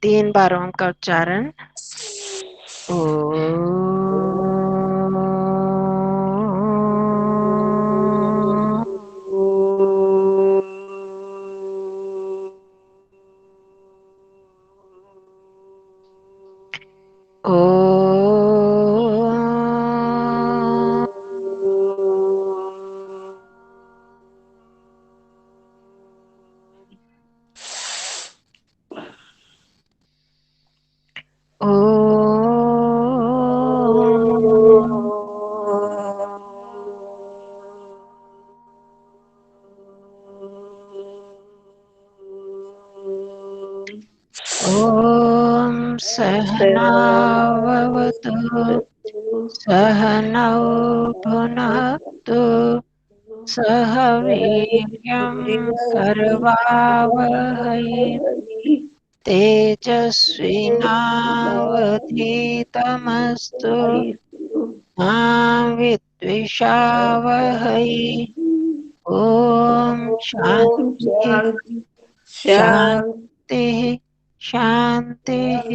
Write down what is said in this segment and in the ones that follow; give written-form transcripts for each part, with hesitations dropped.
3 बार ओम का उच्चारण। ओ ॐ सहनाववतु सहनौ भुनक्तु सह वीर्यं करवावहै तेजस्विनावधीतमस्तु मा विद्विषावहै। ॐ शान्ति शान्ति शान्तिः।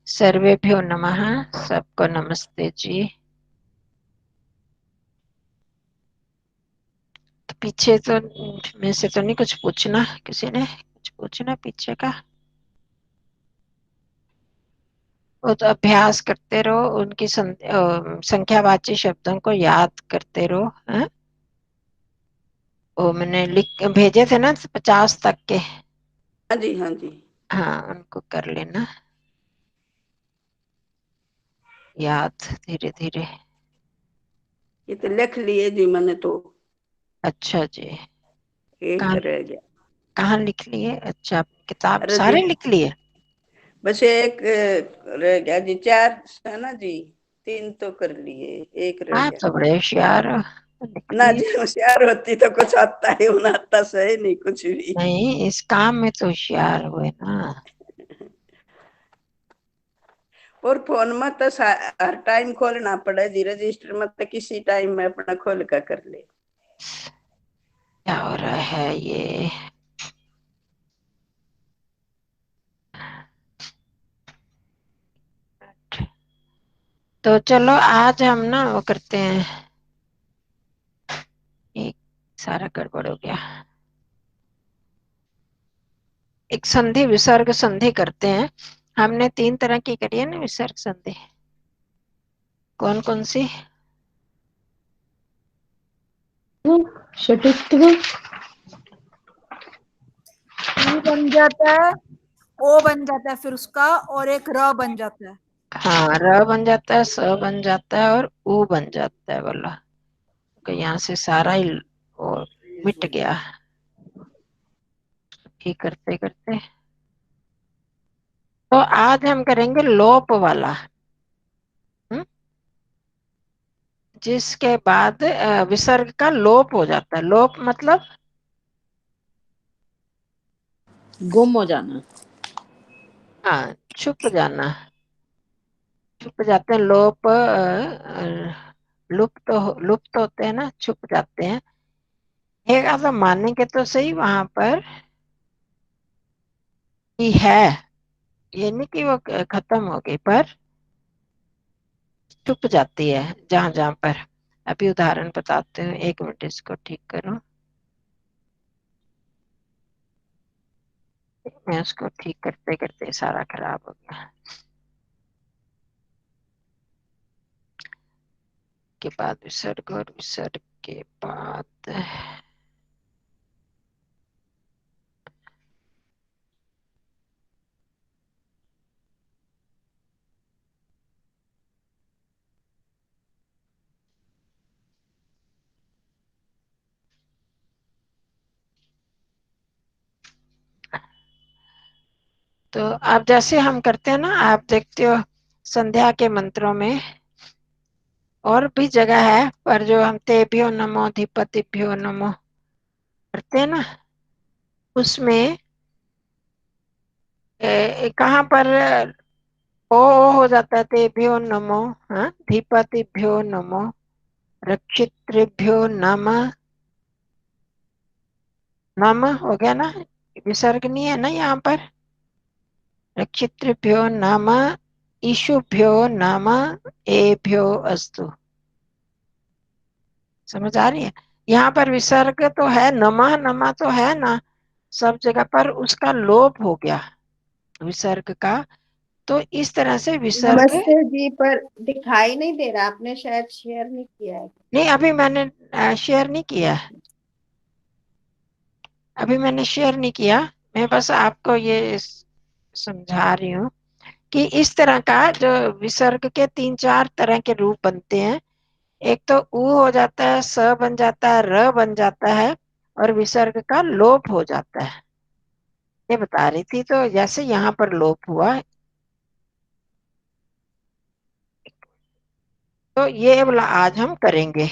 सर्वेभ्यो नमः। सबको नमस्ते जी। तो पीछे तो में से तो नहीं कुछ पूछना, किसी ने कुछ पूछना पीछे का? वो तो अभ्यास करते रहो, उनकी संख्यावाची शब्दों को याद करते रहो। हाँ? वो मैंने लिख भेजे थे ना 50 तक के। हाँ जी हाँ जी। हाँ, उनको कर लेना याद धीरे धीरे। ये तो लिख लिए जी मैंने तो। अच्छा जी। एक रह गया। कहाँ लिख लिए? अच्छा, किताब अरे जी सारे लिख लिए? बस एक रह गया जी। 4 है ना जी, 3 तो कर लिए, एक रह आप गया। तो बड़े होशियार हो, लिख ना लिए। जी होशियार होती तो कुछ आता है, आता सही नहीं कुछ भी। नहीं, इस काम में तो होशियार हुए ना। और फोन में तो हर टाइम खोलना पड़े जी, रजिस्टर में तो किसी टाइम में अपना खोल कर ले। क्या हो रहा है ये? तो चलो आज हम ना वो करते हैं, एक सारा गड़बड़ हो गया। एक संधि विसर्ग संधि करते हैं। हमने 3 तरह की करी है ना विसर्ग संधि। कौन कौन सी? षटित्व बन जाता है, ओ बन जाता है फिर उसका, और एक र बन जाता है। हाँ, र बन जाता है, स बन जाता है और उ बन जाता है बोला। तो यहाँ से सारा ही वो मिट गया। ये करते करते तो आज हम करेंगे लोप वाला। जिसके बाद विसर्ग का लोप हो जाता है। लोप मतलब गुम हो जाना। हाँ, छुप जाना। छुप जाते हैं। लोप लुप्त होते हैं ना, छुप जाते हैं। एक आधा मानेंगे तो सही वहां पर कि है, ये नहीं कि वो खत्म हो गई, पर छुप जाती है जहां जहां पर। अभी उदाहरण बताते हैं, 1 मिनट इसको ठीक करो। मैं उसको ठीक करते करते सारा खराब हो गया। के बाद विसर्ग और विसर्ग के बाद तो आप जैसे हम करते हैं ना, आप देखते हो संध्या के मंत्रों में और भी जगह है, पर जो हम तेभ्यो नमो अधिपतिभ्यो नमो करते हैं ना, उसमें कहाँ पर ओ हो जाता है? तेभ्यो नमो, हाँ, धीपतिभ्यो नमो, रक्षितृभ्यो नमः। नम हो गया ना, विसर्ग नहीं है ना यहाँ पर। नक्षत्रेभ्यो नाम ईशुभ्यो नाम एभ्यो अस्तु। समझ आ रही है? यहाँ पर विसर्ग तो है, नमः नमः तो है ना सब जगह पर, उसका लोप हो गया विसर्ग का। तो इस तरह से विसर्ग, नमस्ते जी, पर दिखाई नहीं दे रहा, आपने शायद शेयर नहीं किया है। नहीं अभी मैंने शेयर नहीं किया, अभी मैंने शेयर नहीं किया। मैं बस आपको ये समझा रही हूँ कि इस तरह का जो विसर्ग के 3-4 तरह के रूप बनते हैं। एक तो उ हो जाता है, स बन जाता है, र बन जाता है, और विसर्ग का लोप हो जाता है। ये बता रही थी। तो जैसे यहाँ पर लोप हुआ, तो ये वाला आज हम करेंगे।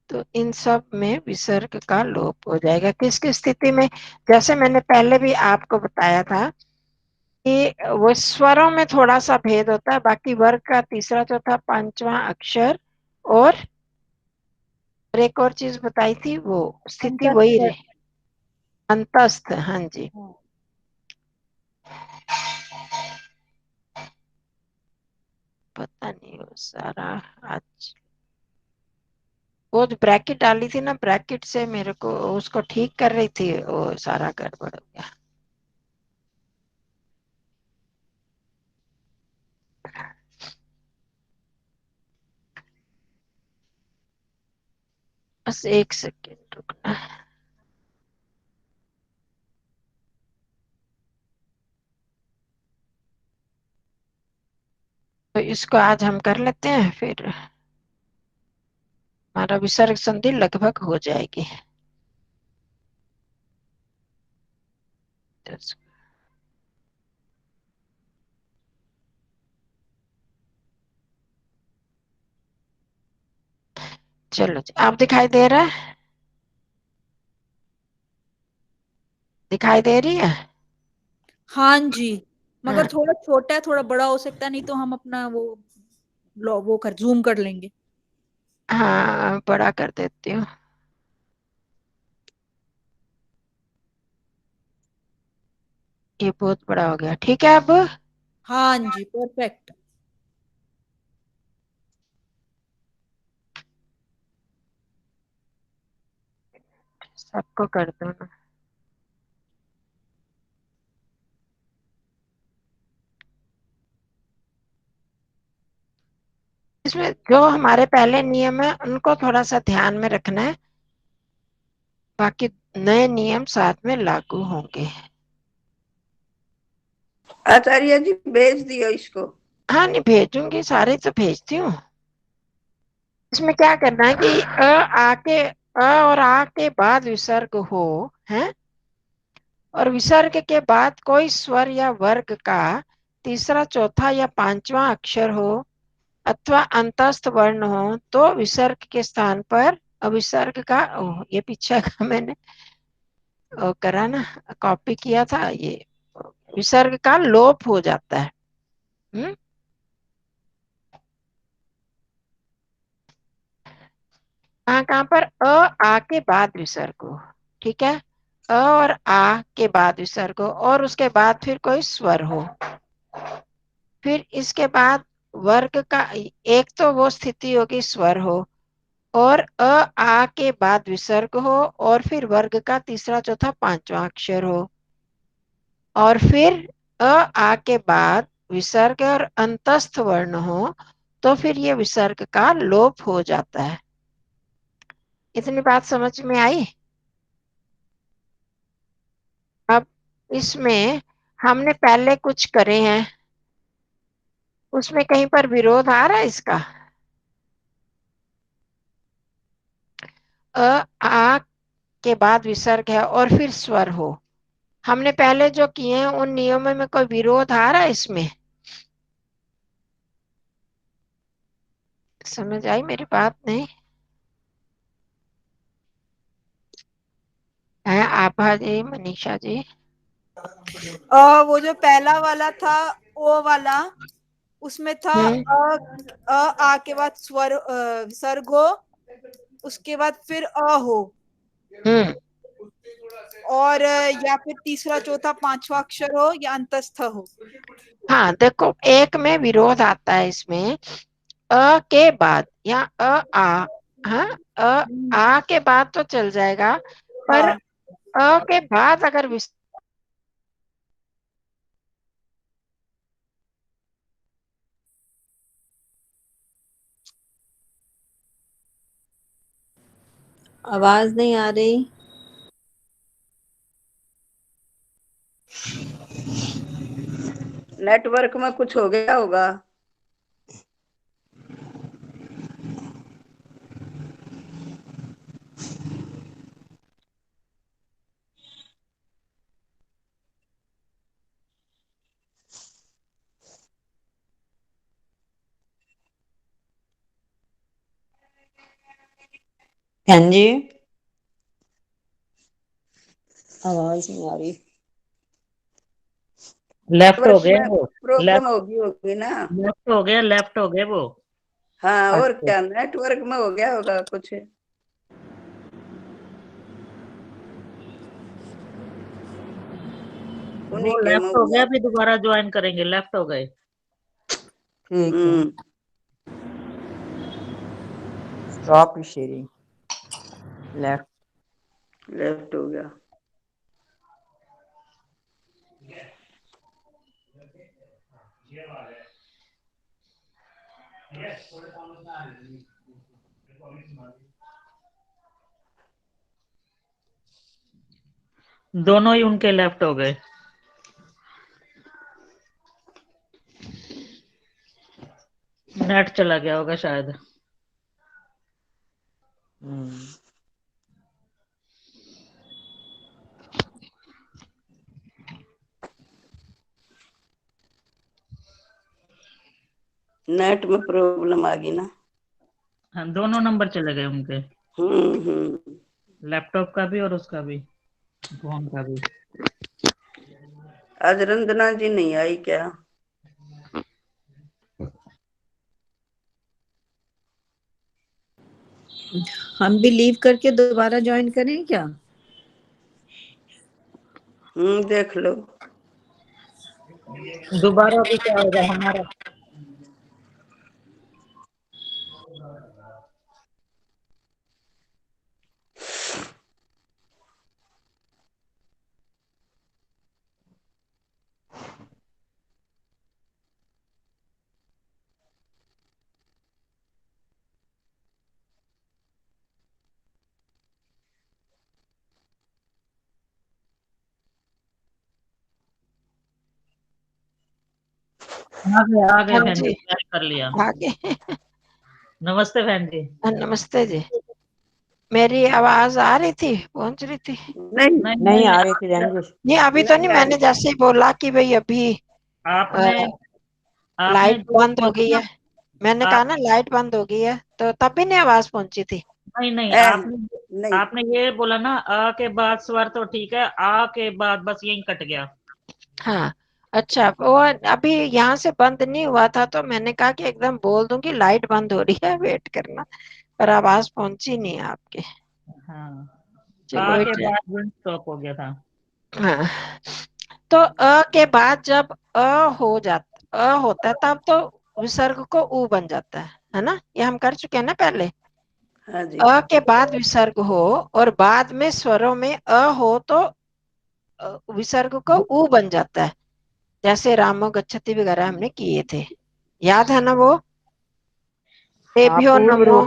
तो इन सब में विसर्ग का लोप हो जाएगा। किस किस स्थिति में? जैसे मैंने पहले भी आपको बताया था कि वो स्वरों में थोड़ा सा भेद होता है, बाकी वर्ग का तीसरा चौथा पांचवा अक्षर, और एक और चीज बताई थी, वो स्थिति वही रहे, अंतस्थ। हाँ जी। पता नहीं वो सारा आज वो जो ब्रैकेट डाली थी ना, ब्रैकेट से मेरे को उसको ठीक कर रही थी, वो सारा गड़बड़ हो गया। बस एक सेकेंड रुकना। तो इसको आज हम कर लेते हैं, फिर हमारा विसर्ग संधि लगभग हो जाएगी। चलो जी, आप दिखाई दे रहा है? दिखाई दे रही है? हाँ जी, मगर हाँ, थोड़ा छोटा है, थोड़ा बड़ा हो सकता है, नहीं तो हम अपना वो कर जूम कर लेंगे। हाँ बड़ा कर देती हूँ। ये बहुत बड़ा हो गया, ठीक है अब। हाँ जी, परफेक्ट। सबको कर दो ना। इसमें जो हमारे पहले नियम है उनको थोड़ा सा ध्यान में रखना है, बाकी नए नियम साथ में लागू होंगे। आचार्य जी भेज दियो इसको। हाँ नहीं भेजूंगी, सारे तो भेजती हूँ। इसमें क्या करना है कि और आ के बाद विसर्ग हो, है, और विसर्ग के बाद कोई स्वर या वर्ग का तीसरा चौथा या पांचवा अक्षर हो अथवा अंतस्थ वर्ण हो, तो विसर्ग के स्थान पर विसर्ग का ये पीछे का मैंने करा ना, कॉपी किया था, ये विसर्ग का लोप हो जाता है। हम्म। कहाँ पर आ के बाद विसर्ग हो, ठीक है, और आ के बाद विसर्ग हो, और उसके बाद फिर कोई स्वर हो, फिर इसके बाद वर्ग का एक तो वो स्थिति होगी स्वर हो, और आ के बाद विसर्ग हो, और फिर वर्ग का तीसरा चौथा पांचवा अक्षर हो, और फिर आ के बाद विसर्ग और अंतस्थ वर्ण हो, तो फिर ये विसर्ग का लोप हो जाता है। इतनी बात समझ में आई? अब इसमें हमने पहले कुछ करे हैं, उसमें कहीं पर विरोध आ रहा है इसका? आ के बाद विसर्ग है और फिर स्वर हो, हमने पहले जो किए हैं उन नियमों में कोई विरोध आ रहा है इसमें? समझ आई मेरी बात? नहीं है? आभा जी, मनीषा जी। वो जो पहला वाला था, ओ वाला, उसमें था हम्म। आ के बाद स्वर विसर्ग हो, उसके बाद फिर अ हो, हम्म। और या फिर तीसरा चौथा पांचवा अक्षर हो या अंतस्थ हो। हाँ देखो, एक में विरोध आता है इसमें, अ के बाद या अ आ, हाँ, आ के बाद तो चल जाएगा, पर हाँ अ के बाद अगर आवाज नहीं आ रही। नेटवर्क में कुछ हो गया होगा। हाँ जी, आवाज नहीं आ रही। लेफ्ट हो नेटवर्क गया में वो। प्रॉब्लम लेफ्ट होगी ना। लेफ्ट हो गया, लेफ्ट हो गया वो। हाँ, और अच्छा, क्या, नेटवर्क में हो गया होगा कुछ। वो उन्हीं के में लेफ्ट हो हुआ। गया, अभी दोबारा ज्वाइन करेंगे, लेफ्ट हो गए। ठीक है, हम्म। Stop sharing, left. लेफ्ट हो गया। दोनों ही उनके लेफ्ट हो गए। नेट चला गया होगा शायद। नेट में प्रॉब्लम आ गई ना। हाँ, दोनों नंबर चले गए उनके, हम्म। लैपटॉप का भी और उसका भी, फोन का भी। आज रंजना जी नहीं आई क्या? हम भी लीव करके दोबारा ज्वाइन करें क्या? देख लो। दोबारा भी क्या होगा हमारा? आ गए हाँ बहन जी, जी, ज्वाइन कर लिया। आगे। नमस्ते बहन जी। नमस्ते जी। मेरी आवाज आ रही थी, पहुंच रही थी? नहीं, नहीं नहीं नहीं, आ रही थी बहन जी। नहीं अभी तो नहीं, नहीं आ मैंने रही। जैसे ही बोला कि भाई अभी आपने आपने लाइट जो बंद हो गई बोला है, मैंने ना, कहा ना लाइट बंद हो गई है, तो तब भी नहीं आवाज पहुंची थी। नहीं नहीं, नहीं। आपने ये बोला ना, आ के बाद स्वर तो ठीक है, आ के बाद बस यही कट गया। हाँ, अच्छा, वो अभी यहाँ से बंद नहीं हुआ था, तो मैंने कहा कि एकदम बोल दूं कि लाइट बंद हो रही है, वेट करना, पर आवाज पहुंची नहीं आपके। हाँ, चलो आ के वेट। बाद विंड स्टॉप हो गया था। हाँ, तो अ के बाद जब अ होता है तब तो विसर्ग को उ बन जाता है ना? ये हम कर चुके हैं ना पहले। हाँ जी। अ के बाद विसर्ग हो और बाद में स्वरों में अ हो तो विसर्ग को उ बन जाता है, जैसे रामो गच्छति वगैरह हमने किए थे, याद है ना वो? हाँ, तेभ्यो नमो।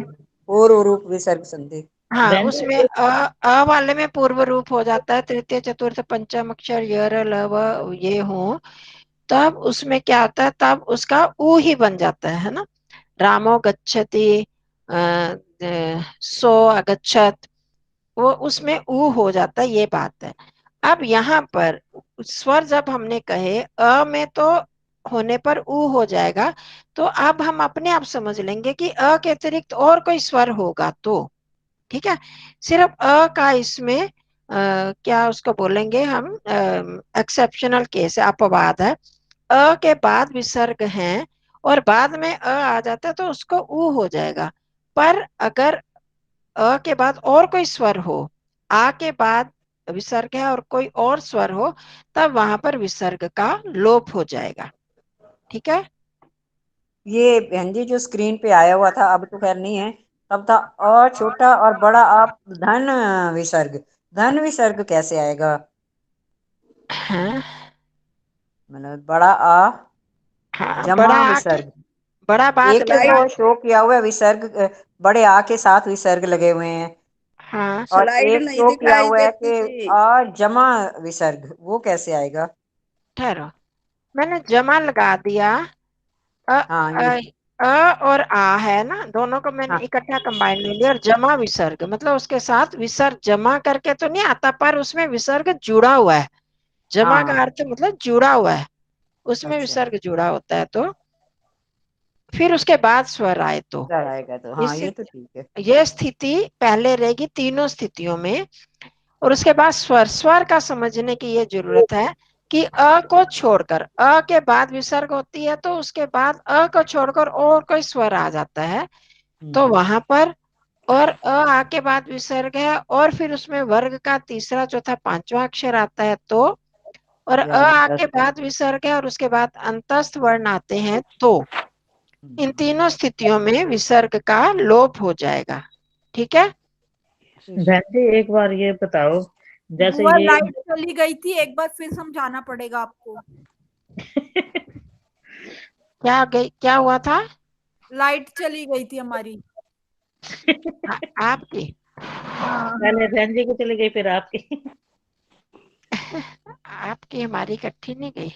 पूर्व रूप विसर्ग संधि। हाँ, बहन जी, उसमें अ वाले में पूर्व रूप हो जाता है, तृतीय चतुर्थ पंचम अक्षर य र ल व ये हो, तब उसमें क्या होता है, तब उसका ऊ ही बन जाता है ना? रामो गच्छति, सो अगच्छत, वो उसमें ऊ हो जाता है, ये बात है। अब यहाँ पर स्वर जब हमने कहे अ में तो होने पर ऊ हो जाएगा, तो अब हम अपने आप समझ लेंगे कि अ के अतिरिक्त और कोई स्वर होगा तो ठीक है। सिर्फ अ का इसमें क्या उसको बोलेंगे हम, एक्सेप्शनल केस है, अपवाद है। अ के बाद विसर्ग हैं और बाद में आ जाता है तो उसको ऊ हो जाएगा। पर अगर अ के बाद और कोई स्वर हो, आ के बाद विसर्ग है और कोई और स्वर हो, तब वहां पर विसर्ग का लोप हो जाएगा। ठीक है। ये बहन जी जो स्क्रीन पे आया हुआ था, अब तो खैर नहीं है, तब था अ छोटा और बड़ा आप धन विसर्ग। धन विसर्ग कैसे आएगा? हाँ, मतलब बड़ा आ हाँ, जमा बड़ा आ के, विसर्ग। बड़ा बाद एक के तो बाद, शो किया हुआ है विसर्ग, बड़े आ के साथ विसर्ग लगे हुए हैं, हाँ और स्लाइड एक नहीं शो किया दिखाई हुआ है देती कि थी। आ जमा विसर्ग, वो कैसे आएगा? ठहरो, मैंने जमा लगा दिया। अ, हाँ ये, अ, और आ है ना, दोनों को मैंने हाँ इकट्ठा कंबाइन ले लिया, और जमा विसर्ग मतलब उसके साथ विसर्ग जमा करके तो नहीं आता, पर उसमें विसर्ग जुड़ा हुआ है। जमा हाँ का अर्थ मतलब जुड़ा हुआ है, उसमें अच्छा, विसर्ग जुड़ा होता है। तो फिर उसके बाद स्वर आए तो क्या आएगा तो, हाँ इस ये तो ठीक है। ये स्थिति पहले रहेगी तीनों स्थितियों में। और उसके बाद स्वर, स्वर का समझने की ये जरूरत है कि अ को छोड़कर, अ के बाद विसर्ग होती है तो उसके बाद अ को छोड़कर और कोई स्वर आ जाता है, तो हम्म, वहां पर, और अ आ के बाद विसर्ग है और फिर उसमें वर्ग का तीसरा चौथा पांचवा अक्षर आता है तो, और या अ आ के अंतस्थ। बाद विसर्ग है और उसके बाद अंतस्थ वर्ण आते हैं तो इन तीनों स्थितियों में विसर्ग का लोप हो जाएगा। ठीक है। बहन जी एक बार ये बताओ, जैसे बुआ ये लाइट चली गई थी, एक बार फिर समझाना पड़ेगा आपको। क्या हुआ था? लाइट चली गई थी हमारी। आपकी? हाँ पहले बहन जी की चली गई फिर आपकी। आपकी हमारी इकट्ठी नहीं गई।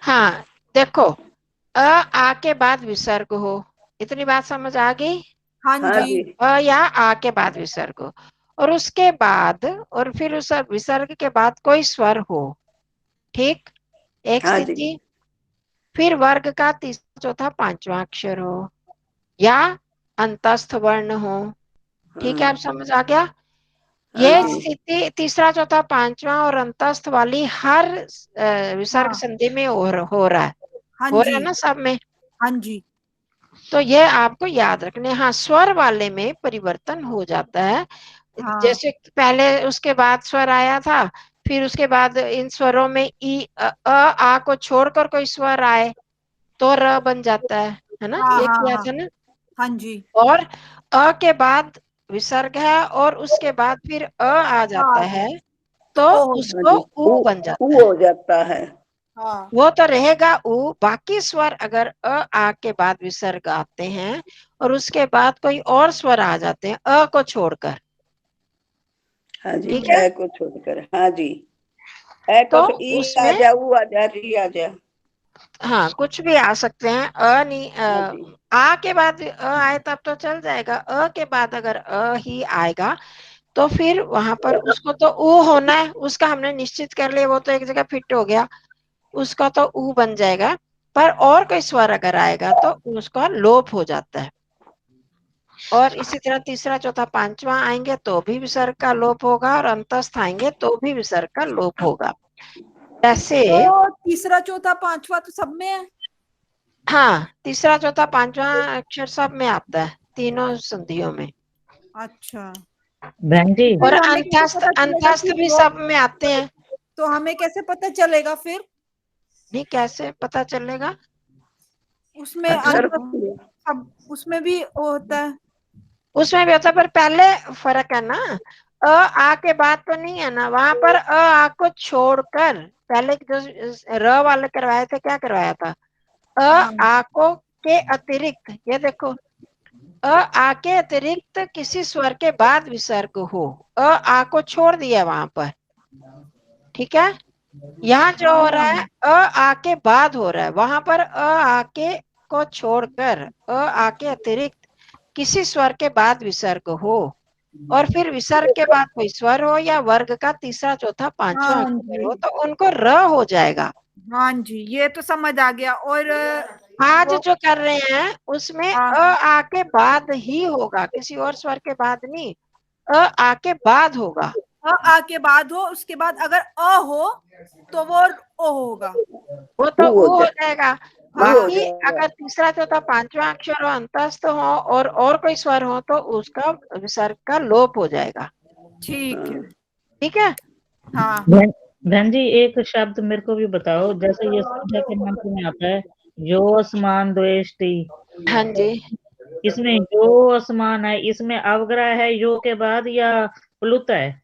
हाँ, देखो, अ आ के बाद विसर्ग हो, इतनी बात समझ आ गई? हाँ हाँ जी। जी। अ या आ के बाद विसर्ग हो, और उसके बाद, और फिर उस विसर्ग के बाद कोई स्वर हो, ठीक, एक हाँ जी। स्थिति। फिर वर्ग का तीसरा चौथा पांचवा अक्षर हो, या अंतस्थ वर्ण हो। ठीक है, आप समझ आ गया? हाँ ये जी। स्थिति तीसरा चौथा पांचवा और अंतस्थ वाली हर विसर्ग हाँ संधि में हो रहा है, हाँ हो रहा जी। है ना सब में? हाँ जी। तो ये आपको याद रखने। हाँ, स्वर वाले में परिवर्तन हो जाता है, हाँ जैसे पहले उसके बाद स्वर आया था, फिर उसके बाद इन स्वरों में ई आ को छोड़कर कोई स्वर आए तो र बन जाता है ना, हाँ ये हाँ किया हाँ। था ना। हाँ जी। और अ के बाद विसर्ग है और उसके बाद फिर आ जाता हाँ है तो तो ओ हो हाँ उसको जी। ऊ बन ऊ जाता है। हो जाता है। हाँ वो तो रहेगा ऊ, बाकी स्वर अगर आ के बाद विसर्ग आते हैं और उसके बाद कोई और स्वर आ जाते हैं अ को छोड़कर, हाँ जी, ठीक है, ए को छोड़कर। हाँ जी। ए को तो ई आ उसमें, जा, ऊ आ जा, री आ जा। हाँ कुछ भी आ सकते हैं, अ नहीं, हाँ जी। आ के बाद आए तब तो चल जाएगा, अ के बाद अगर ही आएगा तो फिर वहां पर उसको तो ऊ होना है, उसका हमने निश्चित कर लिया, वो तो एक जगह फिट हो गया, उसका तो ऊ बन जाएगा। पर और कोई स्वर अगर आएगा तो उसका लोप हो जाता है। और इसी तरह तीसरा चौथा पांचवा आएंगे तो भी विसर्ग का लोप होगा, और अंतस्थ आएंगे तो भी विसर्ग का लोप होगा। जैसे, तो तीसरा चौथा पांचवा तो सब में है। हाँ, तीसरा चौथा पांचवा अक्षर सब में आता है, तीनों संधियों में। अच्छा, बहन जी और फिर हमें कैसे अंतस्थ, पता चलेगा अंतस्थ कि भी वो, सब में आते हैं। तो हमें कैसे पता चलेगा फिर नहीं, कैसे पता चलेगा? उसमें अक्षर अंतर, सब उसमें भी वो होता है। उसमें भी होता है, पर पहले फर्क है ना, आ के बाद तो नहीं है ना, वहां पर आ को छोड़कर, पहले जो र वाले करवाए थे, क्या करवाया था, हाँ आ को के अतिरिक्त, ये देखो, आ के अतिरिक्त किसी स्वर के बाद विसर्ग हो, आ को छोड़ दिया वहां पर, ठीक है। यहाँ जो हो रहा है, हाँ आ के बाद हो रहा है, वहां पर आके को छोड़कर आके अतिरिक्त किसी स्वर के बाद विसर्ग हो, और फिर विसर्ग के बाद कोई स्वर हो या वर्ग का तीसरा चौथा पांचवा हाँ अक्षर जी। हो, तो उनको र हो जाएगा। हाँ जी, ये तो समझ आ गया। और आज वो, जो कर रहे हैं उसमें हाँ आके बाद ही होगा, किसी और स्वर के बाद नहीं, आके बाद होगा। आ के बाद हो, उसके बाद अगर अ हो तो वो ओ होगा। वो तो ऊ हो ऊ हो जा, जाएगा। ऊ हो बाकी जाएगा। अगर तीसरा चौथा पांचवा अक्षर हो, अंतस्थ हो और कोई स्वर हो तो उसका विसर्ग का लोप हो जाएगा। ठीक है। ठीक है। हाँ बहन जी एक शब्द मेरे को भी बताओ, जैसे ये संध्या के मंत्र में आता है यो समान द्वेष्टि, हाँ जी, इसमें यो असमान है, इसमें अवग्रह है यो के बाद या प्लुत है?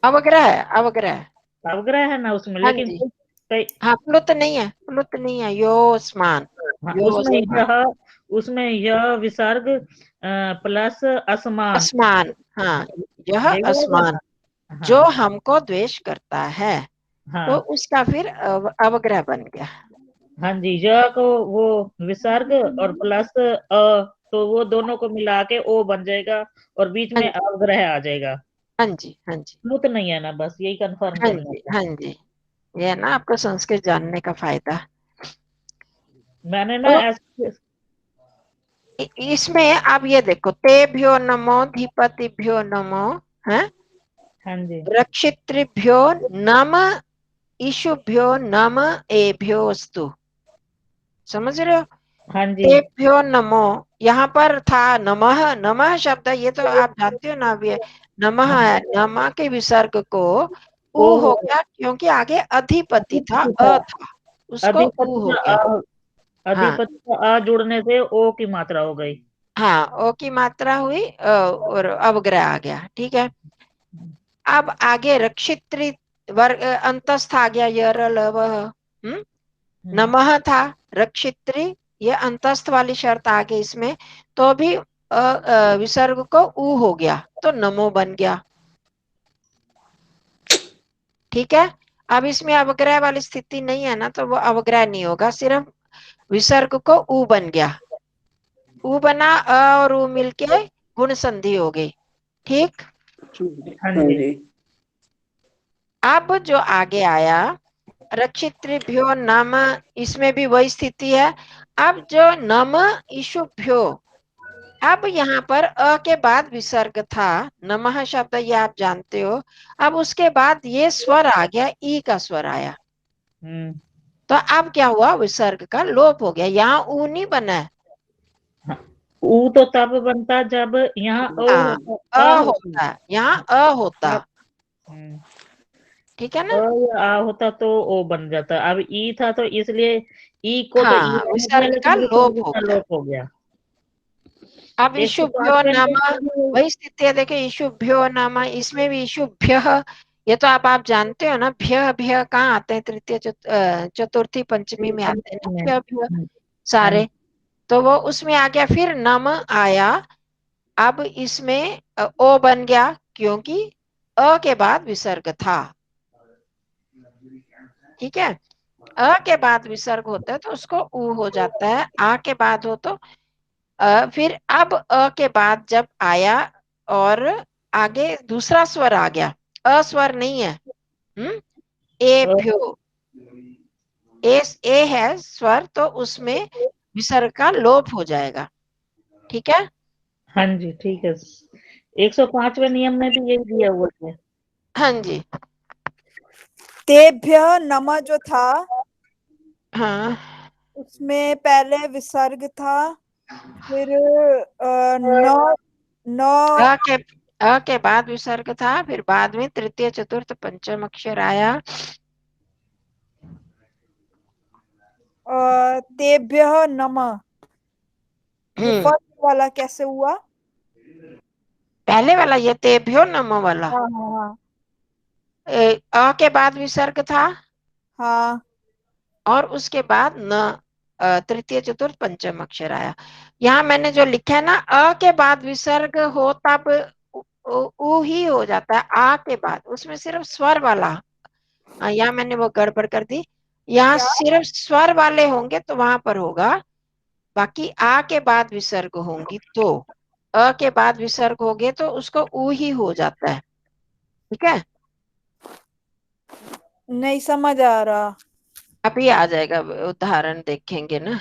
अवग्रह है, अवग्रह है। अवग्रह है ना उसमें, हाँ लेकिन जी, कई हाँ प्लुत नहीं है, प्लुत नहीं है, योस्मान, हाँ, योस्मान, उसमें यह विसर्ग प्लस असमान, असमान, हाँ यह यही होगा असमान ना? जो हाँ हमको द्वेष करता है, तो हाँ उसका फिर अवग्रह बन गया। हाँ जी, यह को वो विसर्ग और प्लस तो वो दोनों को मिला के ओ बन जाएगा और बीच हाँ में जी, अवग्रह आ जाएगा। हाँ जी, हाँ जी, स्मूथ नहीं है ना, बस यही कंफर्म हाँ करना जी, था। हाँ जी, ये ना आपको संस्कृत जानने का फायदा। मैंने ना तो ऐसे इसमें आप ये देखो, तेभ्यो नमो धीपतिभ्यो नमो, है हाँ जी रक्षितृभ्यो नम ईशुभ्यो नम एभ्योस्तु, समझ रहे हो? हाँ जी तेभ्यो नमो, यहाँ पर था नमः, नमः शब्द ये तो आप जानते हो ना, अभी नमः हाँ है, नमः के विसर्ग को ओ उ हो गया, क्योंकि आगे अधिपति था, अधिपति अ था, उसको उ हो गया। हाँ, अधिपति का आ जुड़ने से ओ की मात्रा हो गई। हाँ ओ की मात्रा हुई, और अवग्रह आ गया, ठीक है। अब आगे रक्षित्री वर्ग अंतस्थ आ गया, यर लव, नमः था, रक्षित्री, ये अंतस्थ वाली शर्त आ गई इसमें, तो भी विसर्ग को उ हो गया, तो नमो बन गया, ठीक है। अब इसमें अवग्रह वाली स्थिति नहीं है ना, तो वो अवग्रह नहीं होगा, सिर्फ विसर्ग को उ बन गया, उ बना, अ और उ मिलके गुण संधि हो गई, ठीक। हाँ हाँ जी जी। अब जो आगे आया रक्षितृभ्यो नम, इसमें भी वही स्थिति है। अब जो नम ईशुभ्यो, अब यहाँ पर अ के बाद विसर्ग था, नमः शब्द ये आप जानते हो, अब उसके बाद ये स्वर आ गया, ई का स्वर आया, हम्म तो अब क्या हुआ, विसर्ग का लोप हो गया, यहाँ ऊ नहीं बना है। हाँ, ऊ तो तब बनता जब यहाँ ओ हाँ होता, अ आ होती। होता है, यहाँ अ होता, हम्म, ठीक है अ ना। या आ होता तो ओ बन जाता, अब ई था तो इसलिए ई को तो ई हाँ रहने दिया, विसर्ग का लेकिन लोप विसर्ग हो का गया। लोप हो गया। अब एक सौ ईशुभ्यो पांचवें नाम, नियम में भी वही स्थिति है, देखिए ईशुभ्यो नाम, इसमें भी ईशुभ्य, ये तो आप जानते हो ना, भ्य भ्य कहाँ आते हैं, तृतीय चतुर्थी पंचमी में आते हैं ना, भ्य भ्य हाँ सारे, तो वो उसमें आ गया, फिर नम आया, अब इसमें ओ बन गया, क्योंकि अ के बाद विसर्ग था, ठीक है। अ के बाद विसर्ग होता है तो उसको उ हो जाता है, आ के बाद हो तो फिर अब अ के बाद जब आया और आगे दूसरा स्वर आ गया, अ स्वर नहीं है, ए अ, भ्यो, ए है स्वर, तो उसमें विसर्ग का लोप हो जाएगा, ठीक है। हाँ जी ठीक है। 105वें नियम में भी यही दिया हुआ है। हाँ जी, तेभ्य नमः जो था, हाँ उसमें पहले विसर्ग था, फिर न न अ के अ के बाद विसर्ग था, फिर बाद में तृतीय चतुर्थ पंचम अक्षर आया, तेभ्य नमः, ये फर्स्ट वाला कैसे हुआ? पहले वाला ये तेभ्यो नमो वाला, हाँ हाँ अ के बाद विसर्ग था, हाँ और उसके बाद न तृतीय चतुर्थ पंचम अक्षर आया। यहाँ मैंने जो लिखा है ना, अ के बाद विसर्ग हो तब उ ही हो जाता है, आ के बाद उसमें सिर्फ स्वर वाला, यहाँ मैंने वो गड़बड़ कर दी, यहाँ क्या? सिर्फ स्वर वाले होंगे तो वहां पर होगा, बाकी आ के बाद विसर्ग होंगी तो, अ के बाद विसर्ग हो गए तो उसको उ ही हो जाता है, ठीक है। नहीं समझ आ रहा। अभी आ जाएगा, उदाहरण देखेंगे ना।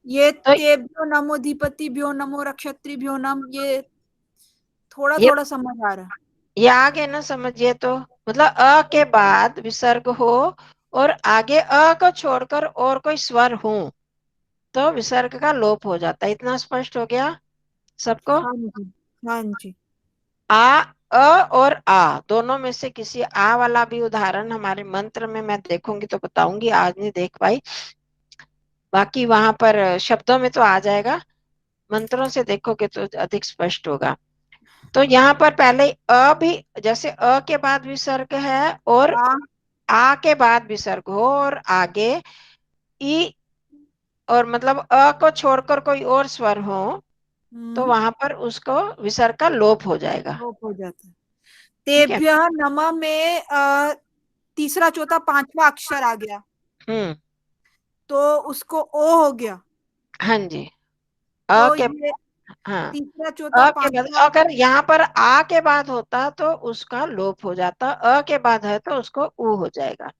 ये तो तेभ्यो नमो धीपतिभ्यो नमो रक्षत्रिभ्यो नम, ये थोड़ा ये थोड़ा समझ आ रहा है। ये आगे ना समझिए तो, मतलब अ के बाद विसर्ग हो और आगे अ को छोड़कर और कोई स्वर हो तो विसर्ग का लोप हो जाता है, इतना स्पष्ट हो गया सबको। हाँ जी हाँ जी। अ और आ दोनों में से किसी आ वाला भी उदाहरण हमारे मंत्र में मैं देखूंगी तो बताऊंगी, आज नहीं देख पाई। बाकी वहां पर शब्दों में तो आ जाएगा, मंत्रों से देखोगे तो अधिक स्पष्ट होगा। तो यहाँ पर पहले अ भी, जैसे अ के बाद विसर्ग है और आ के बाद विसर्ग हो और आगे ई, और मतलब अ को छोड़कर कोई और स्वर हो तो वहां पर उसको विसर्ग का लोप हो जाएगा। लोप हो जाता है। ठीक है। तेभ्यः नमः में तीसरा चौथा पांचवा अक्षर आ गया तो उसको ओ हो गया। हाँ जी, अ तो के, ये हाँ, तीसरा चौथा अ के बाद पांचवा, अगर यहाँ पर आ के बाद होता तो उसका लोप हो जाता, अ के बाद है तो उसको उ हो जाएगा।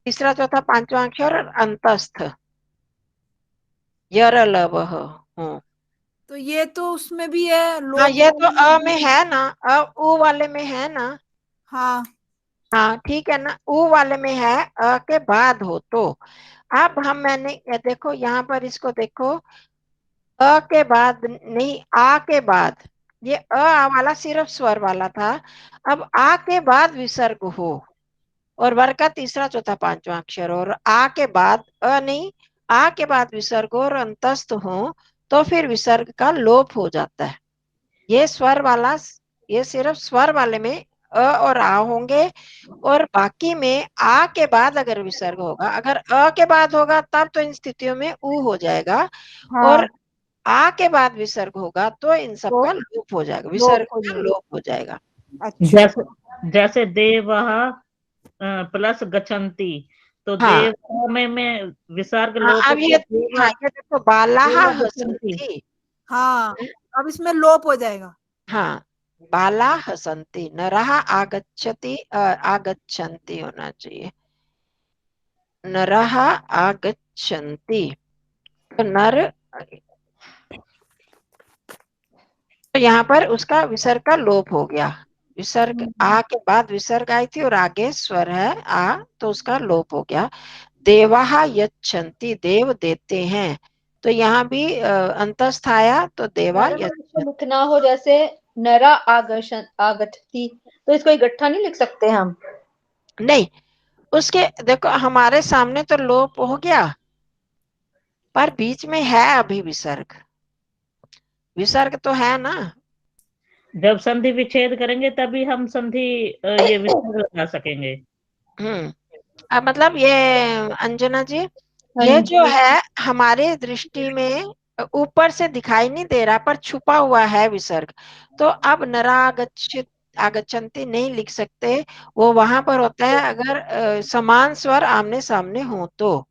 तीसरा चौथा पांचवा अक्षर अंतस्थ यर लवह। तो ये तो उसमें भी है हाँ, लोप ये तो वाले अ में में भी। है ना, अ उ वाले में है ना। हाँ हाँ ठीक है ना, उ वाले में है, अ के बाद हो तो। अब मैंने ये देखो यहाँ पर इसको देखो, अ के बाद नहीं, आ के बाद, ये अ वाला सिर्फ स्वर वाला था, अब आ के बाद विसर्ग हो और वर्ग का तीसरा चौथा पांचवा अक्षर और आ के बाद अ नहीं, आ के बाद विसर्ग हो और अंतस्थ हो तो फिर विसर्ग का लोप हो जाता है। ये स्वर वाला, ये सिर्फ स्वर वाले में अ और आ होंगे और बाकी में आ के बाद अगर विसर्ग होगा, अगर अ के बाद होगा तब तो इन स्थितियों में उ हो जाएगा और आ के बाद विसर्ग होगा तो इन सब का लोप हो जाएगा, विसर्ग लोप हो का जाएगा। लोप हो जाएगा। अच्छा जैसे जैसे देवः प्लस गच्छन्ति, तो हाँ देव में विसर्ग हाँ, लोप अब होकर हाँ ये देखो, बालाह देवा गच्छन्ति। हसन्ति। हाँ, अब इसमें लोप हो जाएगा। हाँ, बाला हसन्ति, नरः आगच्छति, आगच्छन्ति होना चाहिए, नरः आगच्छन्ति, तो नर, तो यहाँ पर उसका विसर्ग का लोप हो गया। विसर्ग आ के बाद विसर्ग आई थी और आगे स्वर है आ तो उसका लोप हो गया। देवाः यच्छन्ति, देव देते हैं, तो यहाँ भी अंतस्थ आया तो देवा मैडम अगर इसको लिखना हो जैसे नरा आगच्छति, तो इसको इकट्ठा नहीं लिख सकते हम? नहीं, उसके देखो हमारे सामने तो लोप हो गया पर बीच में है अभी विसर्ग, विसर्ग तो है ना। जब संधि विच्छेद करेंगे तभी हम संधि ये विसर्ग लगा सकेंगे। अब मतलब ये अंजना जी, ये जो है हमारे दृष्टि में ऊपर से दिखाई नहीं दे रहा पर छुपा हुआ है विसर्ग, तो अब नरागच्छित आगच्छन्ति नहीं लिख सकते, वो वहां पर होता है अगर समान स्वर आमने सामने हो तो,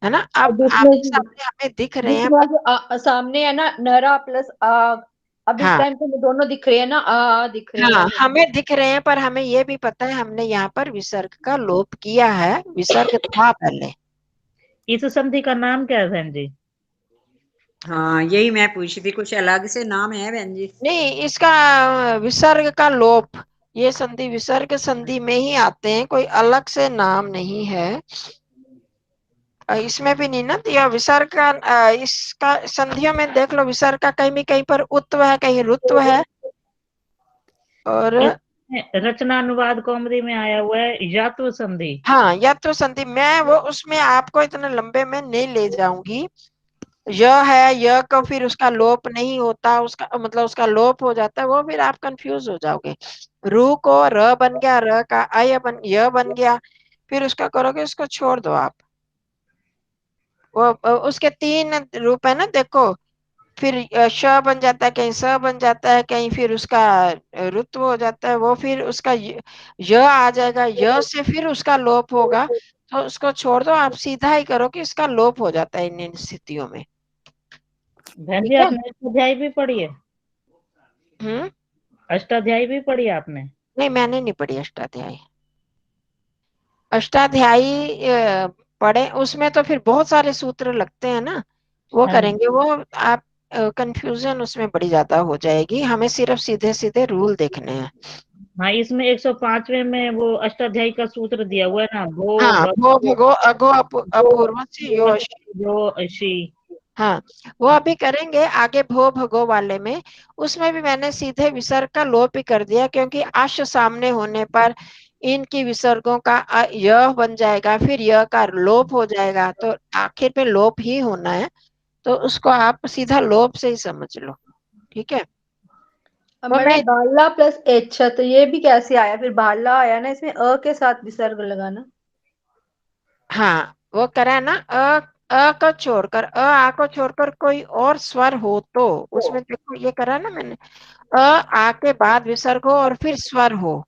है ना। अब आमने सामने हमें दिख रहे हैं दूसरा जो सामने है ना, नरा प्लस आग, अब इस हाँ टाइम पे दोनों दिख रहे हैं ना, आ दिख रहे हाँ, हैं। हमें दिख रहे हैं पर हमें ये भी पता है हमने यहाँ पर विसर्ग का लोप किया है, विसर्ग था पहले। इस संधि का नाम क्या है बहन जी? हाँ यही मैं पूछी थी, कुछ अलग से नाम है बहन जी? नहीं, इसका विसर्ग का लोप, ये संधि विसर्ग संधि में ही आते हैं, कोई अलग से नाम नहीं है। इसमें भी नहीं ना दिया विसर्ग का, इसका संधियों में देख लो, विसर्ग का कहीं भी कहीं पर उत्व है, कहीं रुत्व है। और रचना अनुवाद कौमुदी में आया हुआ है यात्व संधि। हाँ, यत्व संधि, मैं वो उसमें आपको इतने लंबे में नहीं ले जाऊंगी। यह है, यह का फिर उसका लोप नहीं होता, उसका मतलब उसका लोप हो जाता है, वो फिर आप कंफ्यूज हो जाओगे। रू को र बन गया, र का अय बन, य बन गया, फिर उसका करोगे, उसको छोड़ दो आप। वो उसके तीन रूप है ना, देखो, फिर श बन जाता है, कहीं स बन जाता है, कहीं फिर उसका रुत्व हो जाता है, वो फिर उसका य आ जाएगा, य से फिर उसका लोप होगा, तो उसको छोड़ दो, आप सीधा ही करो कि इसका लोप हो जाता है इन स्थितियों में। बहन जी आपने अष्टाध्यायी भी पढ़ी है? अष्टाध्यायी भी पढ़ी है आपने? नहीं, मैंने नहीं पढ़ी अष्टाध्यायी। अष्टाध्यायी पढ़े, उसमें तो फिर बहुत सारे सूत्र लगते हैं ना, वो करेंगे, वो आप कंफ्यूजन उसमें बड़ी ज्यादा हो जाएगी, हमें सिर्फ सीधे सीधे रूल देखने हैं। हाँ, इसमें 105वें में वो अष्टाध्यायी का सूत्र दिया हुआ है ना, हाँ, भो भगो अगो अपूर्व से यो यो अशी। हाँ, वो अभी करेंगे आगे भो भगो वाले में। उसमें भी मैंने सीधे विसर्ग का लोप ही कर दिया, क्योंकि आश सामने होने पर इनकी विसर्गों का य बन जाएगा, फिर य का लोप हो जाएगा, तो आखिर में लोप ही होना है, तो उसको आप सीधा लोप से ही समझ लो। ठीक है। अब वो मैं मैडम बाला प्लस एच, तो ये भी कैसे आया? फिर बाला आया ना, इसमें अ के साथ विसर्ग लगाना। हाँ, वो करा है ना, अ को छोड़कर, आ को छोड़कर कोई और स्वर हो तो उसमें देखो ये करा है ना मैंने, आ के बाद विसर्ग हो और फिर स्वर हो,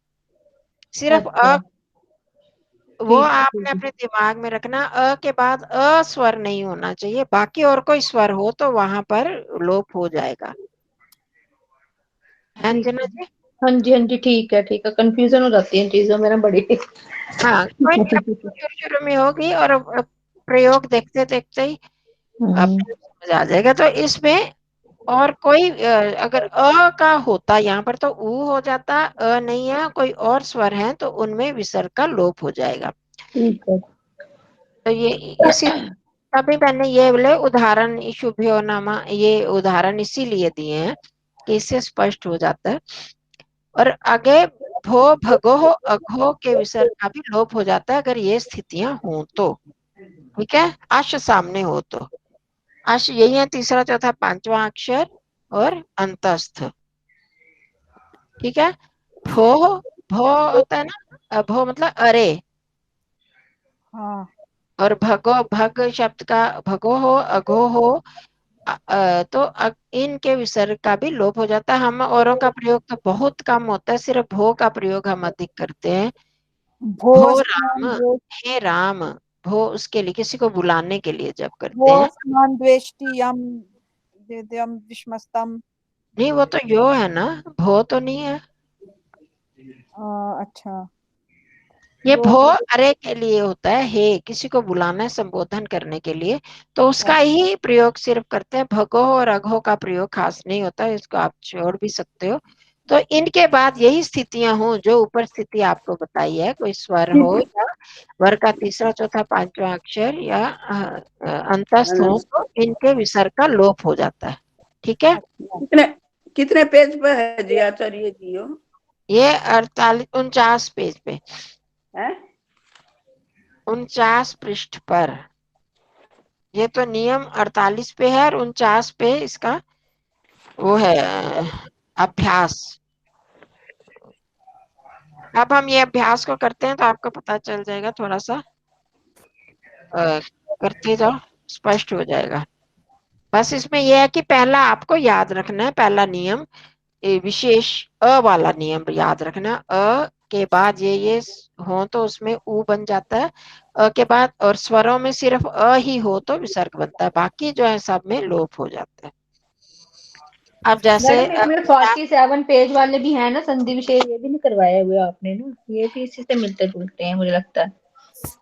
सिर्फ अच्छा, वो ठीक है आपने ठीक अपने दिमाग में रखना, के बाद स्वर नहीं होना चाहिए, बाकी और कोई स्वर हो तो वहां पर लोप हो जाएगा। है ठीक अंजना है। जी? हाँ जी हाँ जी, ठीक है ठीक है, कंफ्यूजन हो जाती है इन चीजों में ना बड़ी। हाँ, कोई नहीं, अब शुरू शुरू में होगी और अब प्रयोग देखते देखते ही हम्म, आपको समझ आ जाएगा। तो इसमें और कोई अगर का होता यहाँ पर तो ऊ हो जाता, नहीं है कोई और स्वर है तो उनमें विसर्ग का लोप हो जाएगा। ठीक है। तो ये इसी, तभी मैंने ये बोले उदाहरण शुभ्यो नामा, ये उदाहरण इसीलिए दिए हैं कि इससे स्पष्ट हो जाता है। और आगे भो भगो हो अघो के विसर्ग का भी लोप हो जाता है, अगर ये स्थितियां हों तो। ठीक है, आश सामने हो तो। आश यही है, तीसरा चौथा पांचवा अक्षर और अंतस्थ। ठीक है। भो, भो होता है ना, भो मतलब अरे, हाँ और भगो, भग शब्द का भगो हो अघो हो, तो इनके विसर्ग का भी लोप हो जाता है। हम औरों का प्रयोग तो बहुत कम होता है, सिर्फ भो का प्रयोग हम अधिक करते हैं। भो भो स्नान राम, द्वेष, हे राम, भो उसके लिए, किसी को बुलाने के लिए जब भो करते हैं। स्नान द्वेष्टि यम वेद्यम विष्मस्तम। नहीं, वो तो यो है ना, भो तो नहीं है। अच्छा, ये वो भो अरे के लिए होता है, हे किसी को बुलाना है, संबोधन करने के लिए, तो उसका ही प्रयोग सिर्फ करते हैं। भगो और अघो का प्रयोग खास नहीं होता है, इसको आप छोड़ भी सकते हो। तो इनके बाद यही स्थितियां हो जो ऊपर स्थिति आपको बताई है, कोई स्वर हो या वर्ग का तीसरा चौथा पांचवा अक्षर या अंतस्थ हो, तो इनके विसर्ग का लोप हो जाता है। ठीक है। कितने कितने पेज पर है जी आचार्य जी हो? ये 49 पेज पे, है 49 पृष्ठ पर। ये तो नियम 48 पे है और 49 पे इसका वो है अभ्यास। अब हम ये अभ्यास को करते हैं तो आपको पता चल जाएगा, थोड़ा सा करते जाओ, स्पष्ट हो जाएगा। बस इसमें यह है कि पहला आपको याद रखना है, पहला नियम, विशेष वाला नियम याद रखना। के बाद ये हो तो उसमें ऊ बन जाता है, के बाद, और स्वरों में सिर्फ ही हो तो विसर्ग बनता है, बाकी जो है सब में लोप हो जाता है। अब जैसे मैडम इसमें 47 पेज वाले भी हैं ना संधि विशेष, ये भी नहीं करवाए हुए आपने ना? ये भी इसी से मिलते जुलते हैं मुझे लगता है,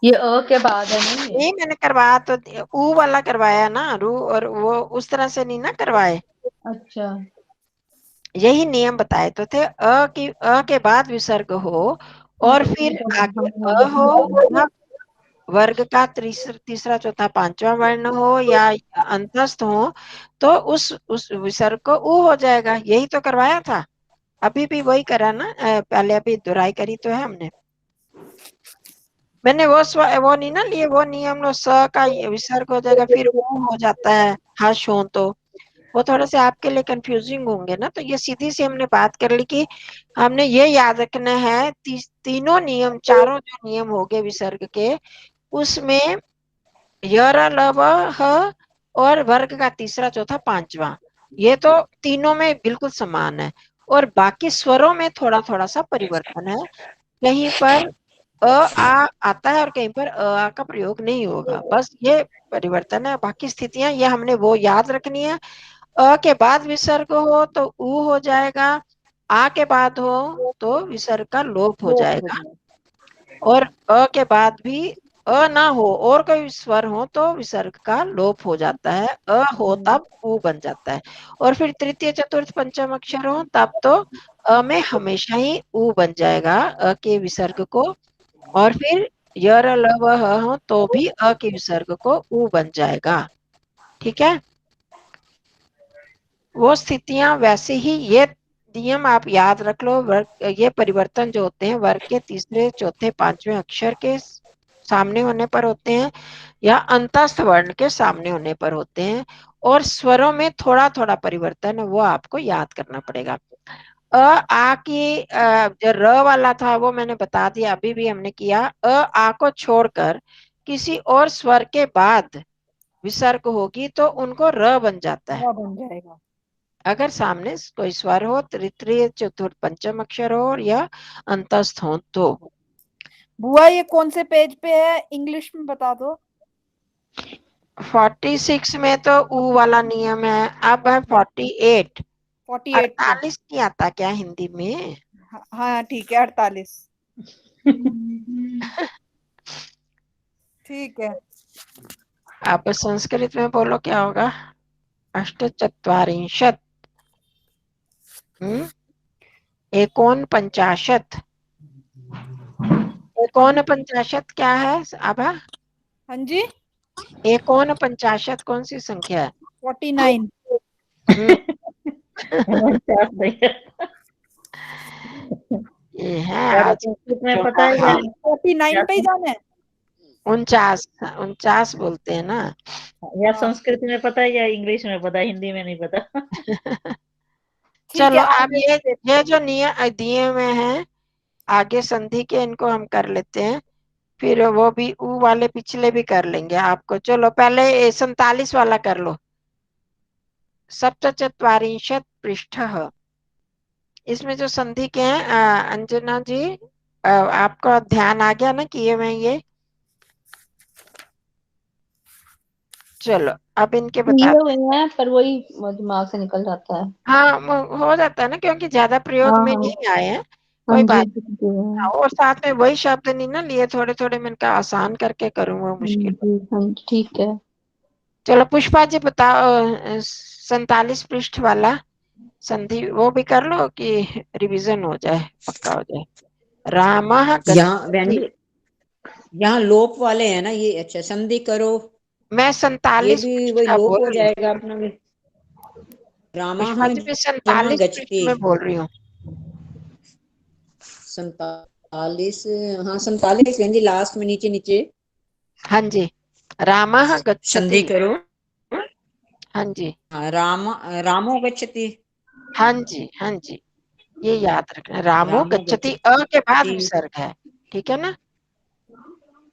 ये अ के बाद है ना ये? नहीं, मैंने करवाया तो ऊ वाला करवाया ना, रू, और वो उस तरह से नहीं ना करवाए, अच्छा, यही नियम बताए तो थे। अ के बाद विसर्ग हो हाँ और तो फिर ठीक है, आगे हो, हाँ, या वर्ग का तीसरा चौथा पांचवा वर्ण हो या अंतस्थ हो, तो उस विसर्ग को ऊ हो जाएगा, यही तो करवाया था। अभी भी वही करा ना, पहले अभी दुराई करी तो है हमने। मैंने वो नहीं ना लिए, वो नियम लो, स का ये विसर्ग हो जाएगा फिर ऊ हो जाता है, हर्ष हो तो वो थोड़े से आपके लिए कंफ्यूजिंग होंगे ना, तो ये सीधी सी हमने बात कर ली कि हमने ये याद रखना है, तीनों नियम, चारों जो नियम हो गए विसर्ग के, उसमें यर लव ह और वर्ग का तीसरा चौथा पांचवा, ये तो तीनों में बिल्कुल समान है, और बाकी स्वरों में थोड़ा थोड़ा सा परिवर्तन है, कहीं पर आ आता है और कहीं पर आ का प्रयोग नहीं होगा, बस ये परिवर्तन है। बाकी स्थितियां ये हमने वो याद रखनी है। के बाद विसर्ग हो तो ऊ हो जाएगा, आ के बाद हो तो विसर्ग का लोप हो जाएगा, और के बाद भी ना हो और कोई स्वर हो तो विसर्ग का लोप हो जाता है, हो तब ऊ बन जाता है, और फिर तृतीय चतुर्थ पंचम अक्षर हो तब तो में हमेशा ही ऊ बन जाएगा, के विसर्ग को, और फिर यर ल व ह हो तो भी के विसर्ग को ऊ बन जाएगा। ठीक है। वो स्थितियां वैसे ही, ये नियम आप याद रख लो। वर्ग, ये परिवर्तन जो होते हैं वर्ग के तीसरे चौथे पांचवें अक्षर के सामने होने पर होते हैं या अंतस्थ वर्ण के सामने होने पर होते हैं, और स्वरों में थोड़ा थोड़ा परिवर्तन है, वो आपको याद करना पड़ेगा। आ की जो र वाला था वो मैंने बता दिया, अभी भी हमने किया। आ को छोड़कर किसी और स्वर के बाद विसर्ग होगी तो उनको र बन जाता है। बन जाएगा। अगर सामने कोई स्वर हो, तृतीय चतुर्थ पंचम अक्षर हो या अंतस्थ हो तो। बुआ ये कौन से पेज पे है, इंग्लिश में बता दो। 46 में तो ऊ वाला नियम है। अब है 48। 48 पे। 48 नहीं आता क्या हिंदी में? हाँ ठीक है, 48। ठीक है। आप संस्कृत में बोलो क्या होगा? अष्टचत्वारिंशत् एकोनपंचाशत्। एकोनपंचाशत् क्या है आभा? हाँ जी, एकोनपंचाशत् कौन सी संख्या है? 49। ये है आज संस्कृत में पता है क्या? 49 पे ही जाना है। 49 बोलते हैं ना। या संस्कृत में पता है या इंग्लिश में पता है, हिंदी में नहीं पता। ठीक चलो है, अब ये जो नियम दिए हुए हैं आगे संधि के, इनको हम कर लेते हैं, फिर वो भी ऊ वाले पिछले भी कर लेंगे आपको। चलो पहले 47 वाला कर लो। सप्तचत्वारिंशत् पृष्ठः, इसमें जो संधि के हैं अंजना जी, आपका ध्यान आ गया ना किए हुए ये? चलो अब इनके किए बता। हुए हैं पर वही दिमाग से निकल जाता है। हाँ हो जाता है ना, क्योंकि ज्यादा प्रयोग हाँ में हाँ नहीं आए हैं। हाँ कोई जी बात जी नहीं। और साथ में वही शब्द नहीं ना लिए, थोड़े थोड़े मैंने कहा आसान करके करूंगा मुश्किल। हाँ जी, ठीक है। चलो पुष्पा जी बताओ 47 पृष्ठ वाला संधि वो भी कर लो कि रिवीजन हो जाए, पक्का हो जाए। रामः यहाँ बहन गच्छति। जी, यहाँ लोप वाले हैं ना ये। अच्छा, संधि करो, मैं ये 47 भी पृष्ठ वही का लोप बोल हो रही हूँ। जाएगा अपना भी। पुष्पा रामाह जी मैं जहाँ 47 पृष्ठ गच्छति। में बोल रही हूँ। 47, हाँ 47 बहन जी, लास्ट में नीचे नीचे। हाँ जी, रामः गच्छति। संधि करो। हाँ जी, हाँ, रामो गच्छति। हाँ जी, हाँ जी, ये याद रखना। रामो रामो गच्छति गच्छति। अ के बाद विसर्ग है, ठीक है ना?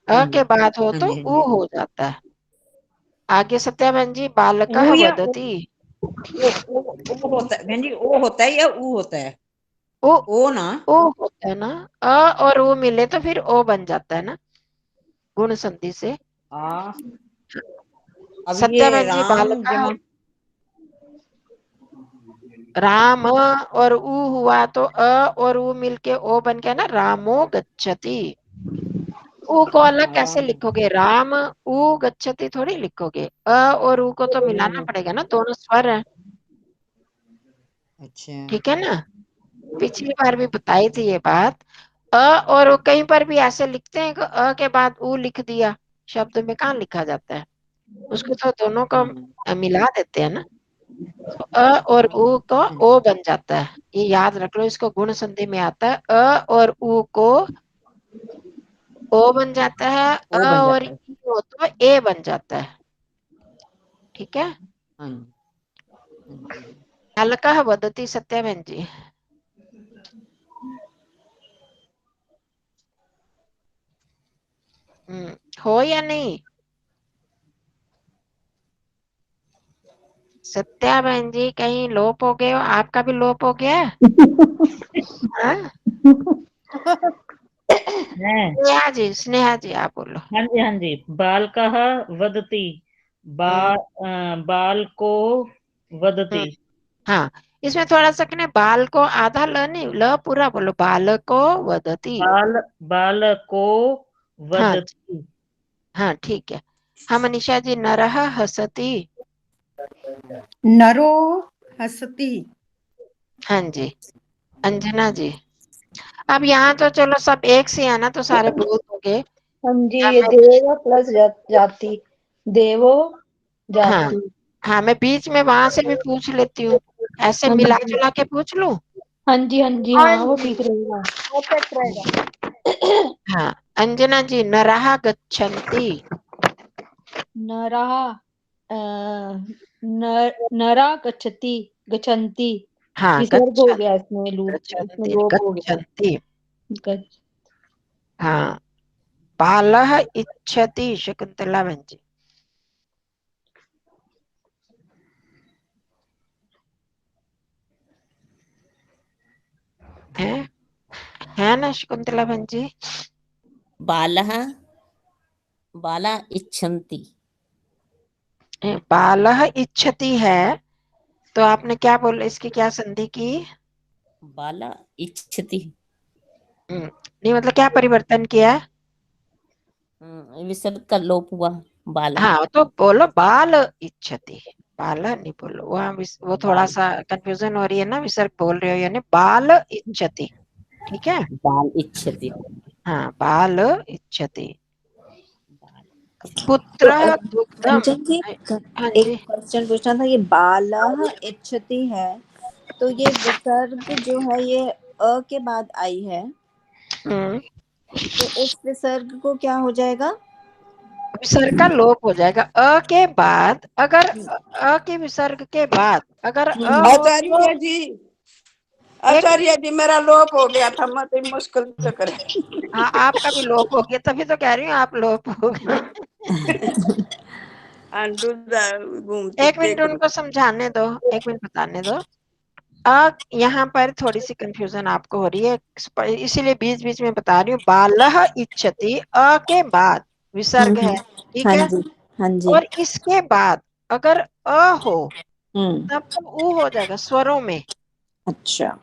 हाँ अ जी के बाद हो हाँ तो जी हाँ उ जी। हो जाता है। आगे सत्या बहन जी, बालकः ऊ या वदति। ओ होता है बहन जी, ओ होता है या ऊ होता है? ओ ओ ना। ओ होता है ना, अ और ओ मिले तो फिर ओ बन जाता है ना गुण संधि से। हाँ, अब सत्या ये बहन जी, राम बालकः, जमा। राम और ऊ हुआ तो अ और ऊ मिलके ओ बन गया ना, रामो गच्छति। ऊ को अलग कैसे राम। लिखोगे? राम ऊ गच्छति थोड़ी लिखोगे, अ और ऊ को तो मिलाना पड़ेगा ना, दोनों स्वर है, अच्छा। ठीक है ना? पिछली बार भी बताई थी ये बात। अ और ऊ कहीं पर भी ऐसे लिखते हैं कि अ के बाद ऊ लिख दिया, शब्द में कहाँ लिखा जाता है? उसको तो दोनों को मिला देते हैं ना। तो अ और ऊ को ओ बन जाता है, ये याद रख लो। इसको गुण संधि में आता है। अ और ऊ को ओ बन जाता है, ओ अ बन और जाता है। ई हो तो ए बन जाता है, ठीक है? हाँ जी, हाँ जी। बालकः वदति, सत्या बहन जी। हो या नहीं? सत्या बहन जी कहीं लोप हो गए हो? आपका भी लोप हो गया है? हाँ? स्नेहा जी आप बोलो। हाँ जी हाँ जी, बालकः वदति, बालको वदति। हाँ, इसमें थोड़ा सा कहने बाल को आधा ल नहीं, ल पूरा बोलो। बालको वदति। बालको हाँ वदति। हाँ ठीक है। हाँ मनीषा जी, नरः हसति। नरो हसती। हाँ जी। अंजना जी, अब यहाँ तो चलो सब एक से है ना, तो सारे बोल दोगे। हाँ जी, या ये मैं, देव प्लस जाति, देवो हाँ जाति। हाँ, मैं बीच में वहां से भी पूछ लेती हूँ, ऐसे हाँ मिला जी जुला के पूछ लूं। हाँ जी हाँ जी, हाँ वो ठीक रहेगा। परफेक्ट रहेगा। हाँ, अंजना जी, नरः गच्छन्ति। नरः नरा गच्छति, गच्छन्ति, हाँ, विसर्ग हो गया इसमें, इसमें गच्छन्ति लोप हो गया। गच्छन्ति। गच्छ हाँ, बालः इच्छति, शकुंतला बहन जी। है ना शकुंतला बहन जी? बालः बाला इच्छन्ति। बालः इच्छति है, तो आपने क्या बोला, इसकी क्या संधि की? बाला इच्छति। नहीं, मतलब क्या परिवर्तन किया? विसर्ग का लोप हुआ, बाला। हाँ, तो बोलो बाल इच्छति, बाल नहीं बोलो, वो थोड़ा सा कंफ्यूजन हो रही है ना, विसर्ग बोल रहे हो, यानी बाल इच्छति। ठीक है, बाल इच्छति। हाँ, बाल इच्छति। तो पुत्र दुग्धम। अंजन जी, हाँ एक जी, क्वेश्चन पूछना था। ये बालः इच्छति है, तो ये विसर्ग जो है ये अ के बाद आई है, तो इस विसर्ग को क्या हो जाएगा? विसर्ग का लोप हो जाएगा। अ के बाद, अगर अ के विसर्ग के बाद अगर अ हो तो आचार्य जी, आचार्य जी, मेरा लोप हो गया था, मत मुश्किल तो करे। हाँ, आपका भी लोप हो गया, तभी तो कह रही हूँ आप लोप हो गए। एक मिनट उनको समझाने दो, एक मिनट बताने दो। यहाँ पर थोड़ी सी कंफ्यूजन आपको हो रही है, इसीलिए बीच बीच में बता रही हूँ। बालः इच्छति, अ के बाद विसर्ग है, ठीक हाँ है, जी, हाँ जी। और इसके बाद अगर अ हो हम्म, तब तो उ हो जाएगा स्वरों में। अच्छा।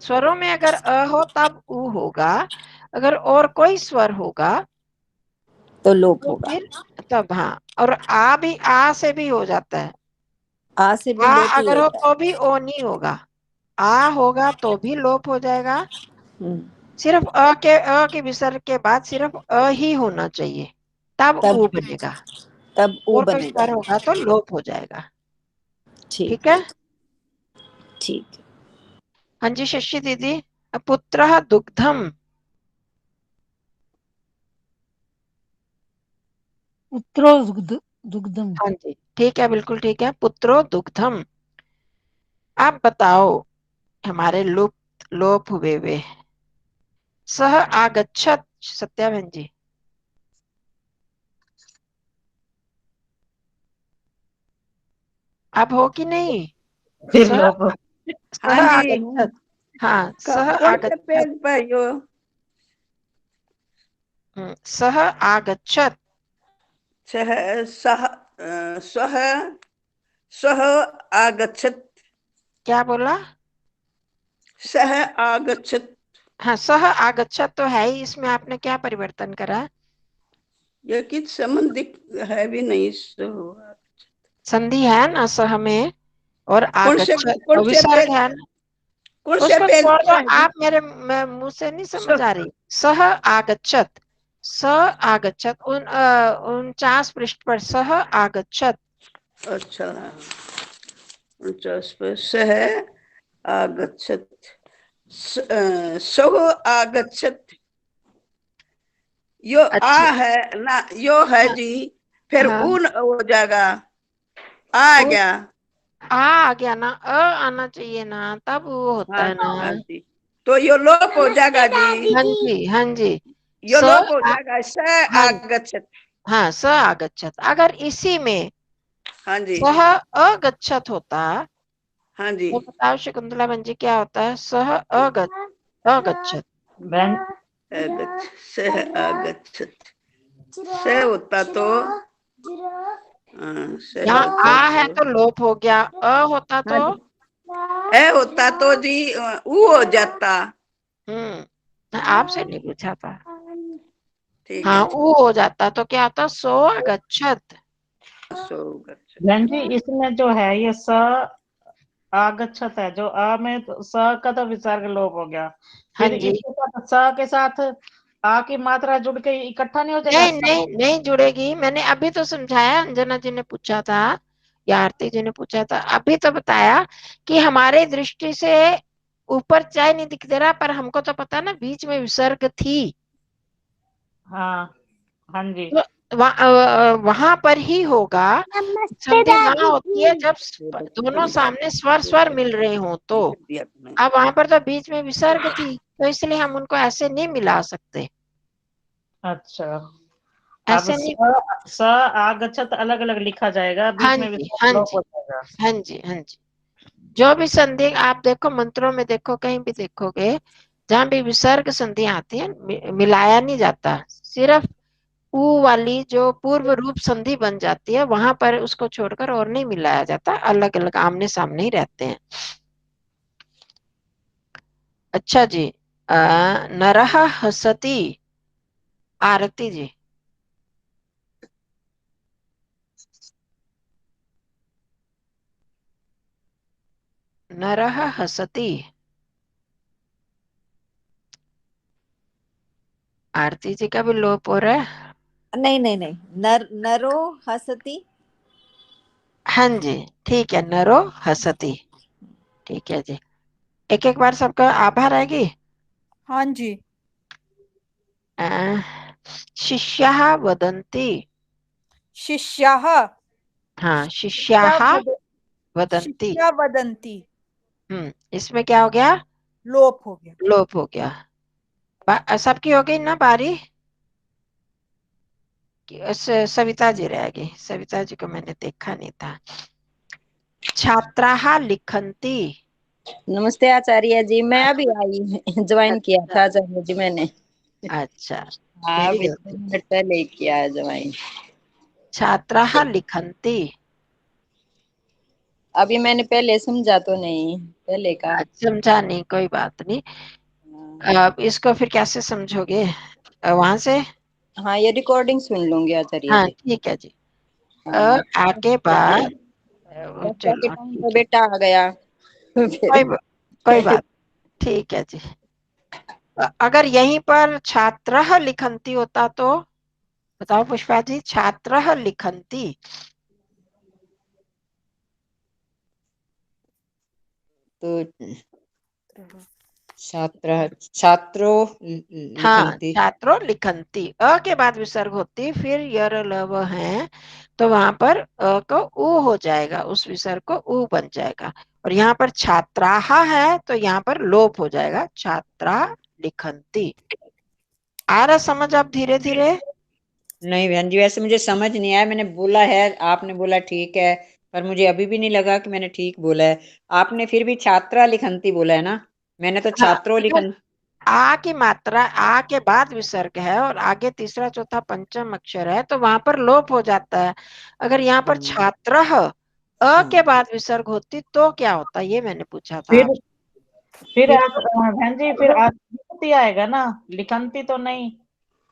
स्वरों में अगर अ हो तब उ होगा, अगर और कोई स्वर होगा तो लोप तो होगा। फिर तब, हाँ, और आ भी, आ से भी हो जाता है। आ से भी आ लोप ही अगर हो होता है। तो भी ओ नहीं होगा, आ होगा तो भी लोप हो जाएगा। हम्म, सिर्फ अ के विसर्ग के बाद सिर्फ अ ही होना चाहिए, तब उ तब बनेगा, तब ऊ और कोई बनेगा। स्वर होगा तो लोप हो जाएगा। ठीक ठीक है, ठीक। हाँ जी शशि दीदी। पुत्रः दुग्धम। पुत्रो दुग्धम। हाँ जी, ठीक है, बिल्कुल ठीक है, पुत्रो दुग्धम। आप बताओ, हमारे लोप हुए वे। सह आगच्छत, सत्या बहन जी। अब हो कि नहीं? फिर सह लोप। सह हाँ जी, आगच्छत। हाँ, सह कौन से आगच्छत। पेज पर यो? सह आगच्छत। सह सह सह सह आगच्छत। क्या बोला? सह आगच्छत। हाँ, सह आगच्छत तो है ही, इसमें आपने क्या परिवर्तन करा? ये किस संबंधी है भी नहीं। संधि है ना सह में, और आगच्छत कौन से विसर्ग पेज, है ना। कौन से उसको पेज छोड़ दो, पर है जी? आप मेरे मुंह से नहीं समझ आ रही। सह आगच्छत, स आगच्छत, 49 पृष्ठ पर सह आगच्छत। अच्छा, 49 पर सह आगच्छत, सह आगच्छत। यो आ अच्छा, है ना, यो है जी, फिर हाँ, ऊन हो जाएगा, आ वो गया। आ गया ना, आना चाहिए ना, तब वो होता हाँ है ना। जी, हाँ जी, तो यो लोप हो जाएगा जी। हाँ जी, हाँ जी। यो स लोप हो आ, जाएगा, स हाँ, आगच्छत। हाँ, स आगच्छत। अगर इसी में हाँ जी, सह अगच्छत होता हाँ जी, तो बताओ शकुंतला बहन जी, क्या होता है? सह अगच्छत। बहन सह आगच्छत। स होता तो सह यहाँ होता आ है तो, तो लोप हो गया, अ होता हाँ तो जी, है होता तो जी ऊ हो जाता। आपसे नहीं पूछा था। ठीक हाँ, है, वो हो जाता तो क्या होता? सो अगच्छत। सो गच्छत। बहन जी, इसमें जो है ये स आगच्छत है, जो आ में तो स का तो विसर्ग लोप हो गया, हाँ फिर जी, इसके साथ स के साथ आ की मात्रा जुड़ के इकट्ठा नहीं हो जाएगा? नहीं नहीं नहीं जुड़ेगी, मैंने अभी तो समझाया, अंजना जी ने पूछा था, या आरती जी ने पूछा था, अभी तो बताया कि हमारे दृष्टि से ऊपर चाहे नहीं दिख दे रहा, पर हमको तो पता ना बीच में विसर्ग थी। हाँ हाँ जी। तो वहां पर ही होगा। संधि वहां होती है जब दोनों सामने स्वर स्वर मिल रहे हो तो। अब वहां पर तो बीच में विसर्ग थी, तो इसलिए हम उनको ऐसे नहीं मिला सकते। अच्छा, अब ऐसे नहीं। स आगच्छत अलग अलग लिखा जाएगा, हाँ बीच में जी, विसर्ग हाँ लोप जी, हो जाएगा। हाँ जी, हाँ जी। जो भी संधि आप देखो, मंत्रों में देखो, कहीं भी देखोगे, जहां भी विसर्ग संधि आती है मिलाया नहीं जाता। सिर्फ ऊ वाली जो पूर्व रूप संधि बन जाती है वहां पर उसको छोड़कर और नहीं मिलाया जाता, अलग अलग आमने सामने ही रहते हैं। अच्छा जी, नरः हसति, आरती जी। नरः हसति, आरती जी का भी लोप हो रहा है। नहीं नहीं नहीं, नरो हसति। हाँ जी, ठीक है, नरो हसति, ठीक है जी। एक एक बार सबका आभार आएगी। हाँ जी। शिष्याः वदन्ति, शिष्याः, हाँ, शिष्याः वदन्ति। शिष्या वदन्ति, इसमें क्या हो गया? लोप हो गया। लोप हो गया। सबकी हो गई ना बारी? सविता जी रह गई, सविता जी को मैंने देखा नहीं था। छात्राः लिखन्ति। नमस्ते आचार्य जी, मैं अभी आई, ज्वाइन किया था आचार्य जी मैंने। अच्छा, हाँ, वेरी अभी गुड। 2 मिनट पहले किया है ज्वाइन। छात्राः लिखन्ति। अभी मैंने पहले समझा तो नहीं, पहले का। समझा नहीं, कोई बात नहीं। अब इसको फिर कैसे समझोगे? वहां से? हाँ, ये रिकॉर्डिंग सुन लूंगी आचार्य हाँ, जी। ठीक है जी। हाँ, आगे बाद कक्षा के चलो टाइम ठीक तो है, बेटा आ गया फिर। कोई बात, ठीक है जी। अगर यहीं पर छात्रः लिखन्ति होता तो बताओ पुष्पा जी, छात्रः लिखन्ति। तो छात्रो हाँ, लिखन्ति। छात्रो लिखन्ति, अ के बाद विसर्ग होती, फिर यर लव है, तो वहां पर अ को उ हो जाएगा, उस विसर्ग को उ बन जाएगा। और यहाँ पर छात्राः है तो यहाँ पर लोप हो जाएगा, छात्रा लिखन्ति। आ रहा समझ आप धीरे धीरे? नहीं बहन जी, वैसे मुझे समझ नहीं आया, मैंने बोला है, आपने बोला ठीक है, पर मुझे अभी भी नहीं लगा कि मैंने ठीक बोला है। आपने फिर भी छात्रा लिखन्ति बोला है ना, मैंने तो हाँ, छात्रो लिखन। आ की मात्रा, आ के बाद विसर्ग है और आगे तीसरा चौथा पंचम अक्षर है तो वहां पर लोप हो जाता है। अगर यहाँ पर छात्रः अ के बाद विसर्ग होती तो क्या होता, ये मैंने पूछा था आप। फिर आप बहन जी, फिर आप लिखती आएगा ना, लिखन्ती तो नहीं,